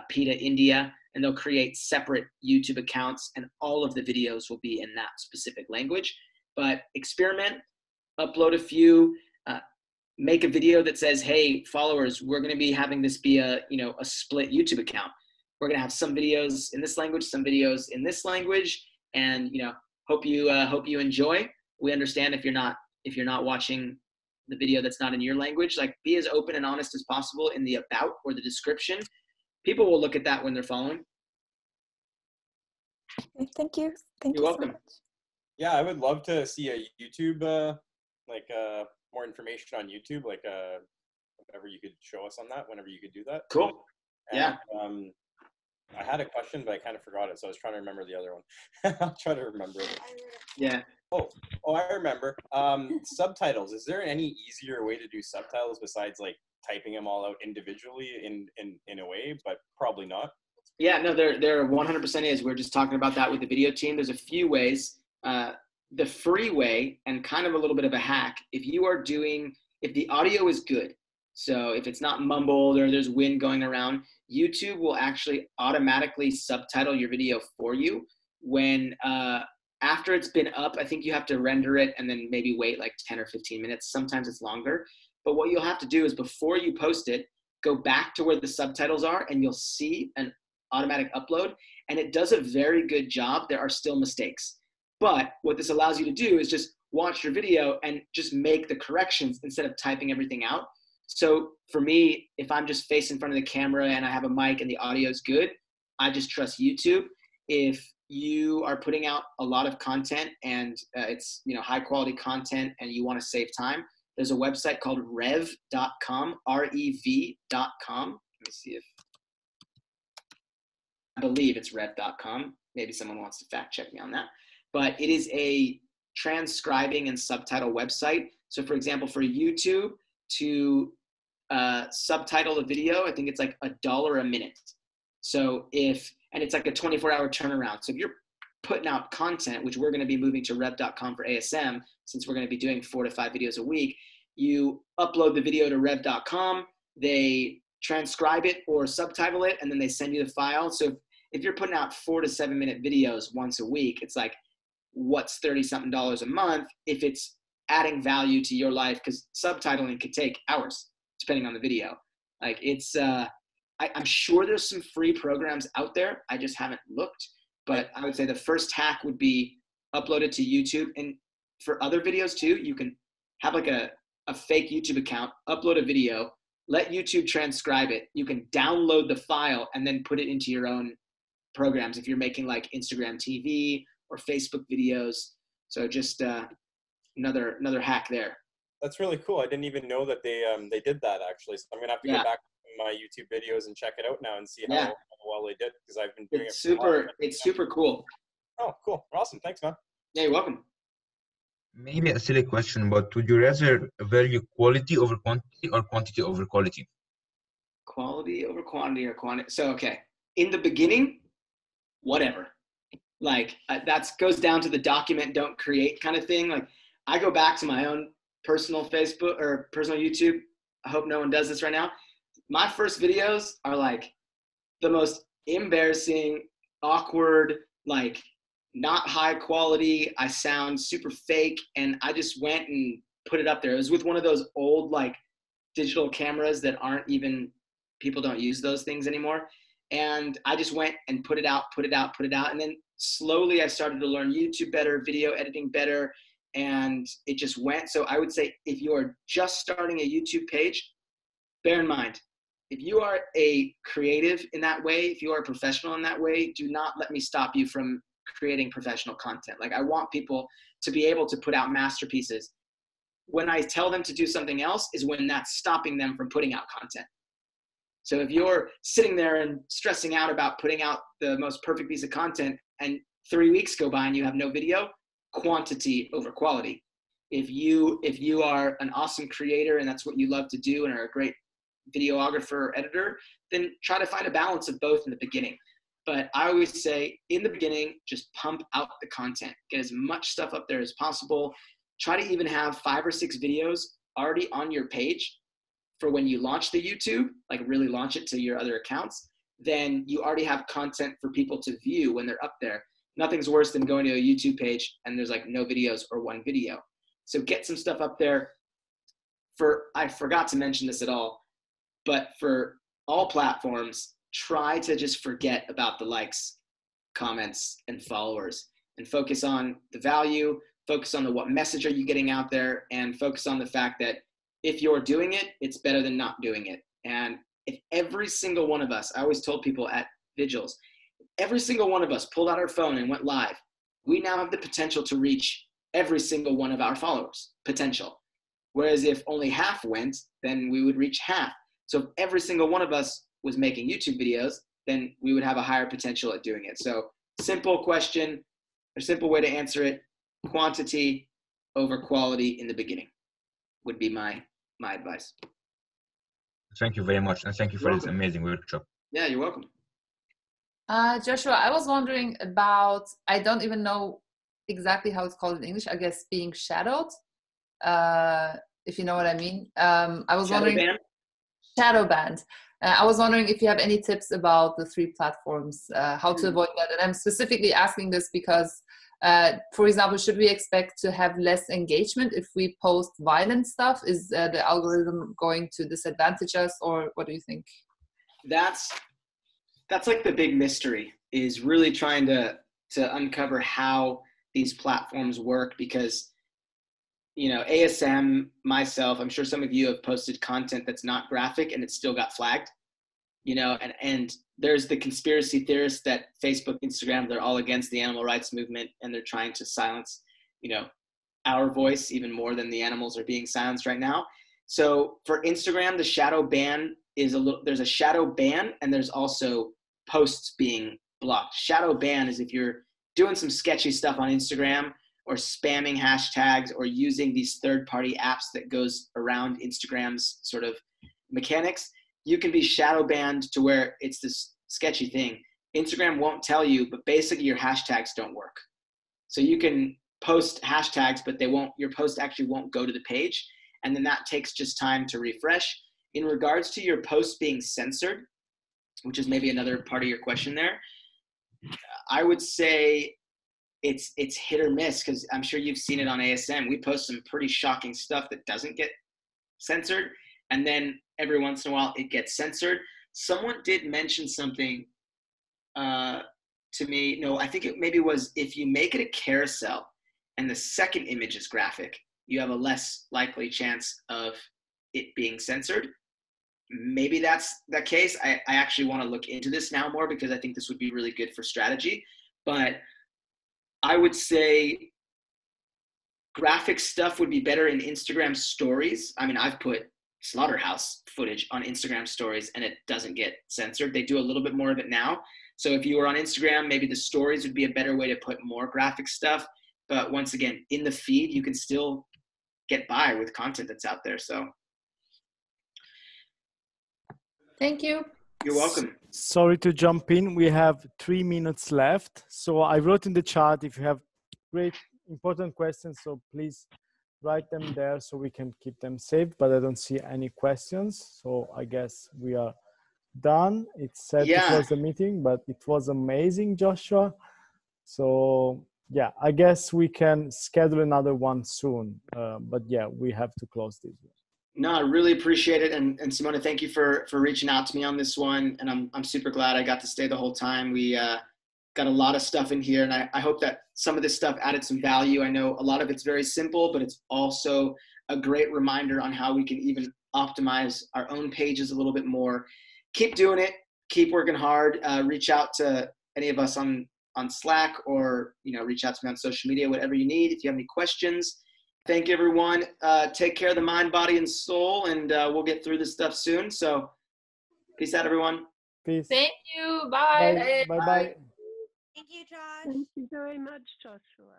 PETA India, and they'll create separate YouTube accounts, and all of the videos will be in that specific language. But experiment, upload a few, make a video that says, hey, followers, we're going to be having this be a split YouTube account. We're going to have some videos in this language, some videos in this language, and hope you enjoy. We understand if you're not watching the video that's not in your language, like, be as open and honest as possible in the about or the description. People will look at that when they're following. Okay, thank you. You're welcome. So much. Yeah, I would love to see a YouTube, more information on YouTube, whatever you could show us on that, whenever you could do that. Cool. Yeah. And, I had a question, but I kind of forgot it, so I was trying to remember the other one. I'll try to remember it. Yeah. Oh, I remember. Subtitles. Is there any easier way to do subtitles besides like typing them all out individually in a way? But probably not. Yeah, no, there 100% is. We're just talking about that with the video team. There's a few ways. The free way, and kind of a little bit of a hack, if the audio is good, so if it's not mumbled or there's wind going around, YouTube will actually automatically subtitle your video for you when after it's been up. I think you have to render it and then maybe wait like 10 or 15 minutes. Sometimes it's longer. But what you'll have to do is before you post it, go back to where the subtitles are and you'll see an automatic upload. And it does a very good job. There are still mistakes. But what this allows you to do is just watch your video and just make the corrections instead of typing everything out. So for me, if I'm just facing in front of the camera and I have a mic and the audio is good, I just trust YouTube. If you are putting out a lot of content and it's high quality content and you want to save time, there's a website called rev.com, rev.com. Let me see if I believe it's rev.com. Maybe someone wants to fact check me on that. But it is a transcribing and subtitle website. So for example, for YouTube to subtitle a video, I think it's like $1 a minute. So and it's like a 24-hour turnaround. So if you're putting out content, which we're going to be moving to rev.com for ASM, since we're going to be doing 4 to 5 videos a week, you upload the video to rev.com, they transcribe it or subtitle it, and then they send you the file. So if you're putting out 4 to 7 minute videos once a week, it's like, what's $30-something a month if it's adding value to your life? Because subtitling could take hours, depending on the video. Like it's, I'm sure there's some free programs out there. I just haven't looked. But I would say the first hack would be upload it to YouTube. And for other videos too, you can have like a fake YouTube account, upload a video, let YouTube transcribe it. You can download the file and then put it into your own programs if you're making like Instagram TV or Facebook videos. So just another hack there. That's really cool. I didn't even know that they did that actually. So I'm gonna have to go back to my YouTube videos and check it out now and see how well they did, because I've been doing it. It's super cool. Oh, cool. Awesome. Thanks, man. Yeah, you're welcome. Maybe a silly question, but would you rather value quality over quantity or quantity over quality? Quality over quantity or quantity. So, okay. In the beginning, whatever. Like that goes down to the document, don't create kind of thing. Like I go back to my own personal Facebook or personal YouTube. I hope no one does this right now. My first videos are like the most embarrassing, awkward, like not high quality. I sound super fake. And I just went and put it up there. It was with one of those old like digital cameras that aren't even, people don't use those things anymore. And I just went and put it out. And then slowly I started to learn YouTube better, video editing better, and it just went. So I would say if you're just starting a YouTube page, bear in mind, if you are a creative in that way, if you are a professional in that way, do not let me stop you from creating professional content. Like I want people to be able to put out masterpieces. When I tell them to do something else is when that's stopping them from putting out content. So if you're sitting there and stressing out about putting out the most perfect piece of content and 3 weeks go by and you have no video, quantity over quality. If you are an awesome creator and that's what you love to do and are a great videographer or editor, then try to find a balance of both in the beginning. But I always say in the beginning, just pump out the content. Get as much stuff up there as possible. Try to even have 5 or 6 videos already on your page for when you launch the YouTube, like really launch it to your other accounts, then you already have content for people to view when they're up there. Nothing's worse than going to a YouTube page and there's like no videos or 1 video. So get some stuff up there. I forgot to mention this at all, but for all platforms, try to just forget about the likes, comments, and followers and focus on the value, focus on what message are you getting out there, and focus on the fact that if you're doing it, it's better than not doing it. And if every single one of us, I always told people at vigils, every single one of us pulled out our phone and went live, we now have the potential to reach every single one of our followers, potential. Whereas if only half went, then we would reach half. So if every single one of us was making YouTube videos, then we would have a higher potential at doing it. So simple question, a simple way to answer it, quantity over quality in the beginning would be my advice. Thank you very much, and thank you for this amazing workshop. Yeah, you're welcome. Joshua, I was wondering about, I don't even know exactly how it's called in English, I guess being shadowed, if you know what I mean. I was wondering, shadow banned. I was wondering if you have any tips about the 3 platforms, how to avoid that. And I'm specifically asking this because, for example, should we expect to have less engagement if we post violent stuff? Is the algorithm going to disadvantage us, or what do you think? That's like the big mystery, is really trying to uncover how these platforms work, because, you know, ASM, myself, I'm sure some of you have posted content that's not graphic and it's still got flagged, you know, and there's the conspiracy theorists that Facebook, Instagram, they're all against the animal rights movement and they're trying to silence, you know, our voice even more than the animals are being silenced right now. So for Instagram, the shadow ban is there's a shadow ban and there's also posts being blocked. Shadow ban is if you're doing some sketchy stuff on Instagram or spamming hashtags or using these third-party apps that goes around Instagram's sort of mechanics, you can be shadow banned to where it's this sketchy thing. Instagram won't tell you, but basically your hashtags don't work. So you can post hashtags, but your post actually won't go to the page. And then that takes just time to refresh. In regards to your post being censored, which is maybe another part of your question there, I would say it's hit or miss, because I'm sure you've seen it on ASM. We post some pretty shocking stuff that doesn't get censored, and then every once in a while it gets censored. Someone did mention something to me. No, I think it maybe was, if you make it a carousel and the second image is graphic, you have a less likely chance of it being censored. Maybe that's the case. I actually want to look into this now more, because I think this would be really good for strategy. But I would say graphic stuff would be better in Instagram stories. I mean, I've put slaughterhouse footage on Instagram stories and it doesn't get censored. They do a little bit more of it now. So if you were on Instagram, maybe the stories would be a better way to put more graphic stuff. But once again, in the feed, you can still get by with content that's out there. So thank you. You're welcome. Sorry to jump in. We have 3 minutes left. So I wrote in the chat if you have great important questions, so please write them there so we can keep them saved, but I don't see any questions. So I guess we are done. It said to close the meeting, but it was amazing, Joshua. So yeah, I guess we can schedule another one soon. But yeah, we have to close this one. No, I really appreciate it. And Simona, thank you for reaching out to me on this one. And I'm super glad I got to stay the whole time. We got a lot of stuff in here, and I hope that some of this stuff added some value. I know a lot of it's very simple, but it's also a great reminder on how we can even optimize our own pages a little bit more. Keep doing it. Keep working hard. Reach out to any of us on Slack, or, you know, reach out to me on social media, whatever you need. If you have any questions. Thank you, everyone. Take care of the mind, body, and soul, and we'll get through this stuff soon. So peace out, everyone. Peace. Thank you. Bye. Bye. Bye. Thank you, Josh. Thank you very much, Joshua.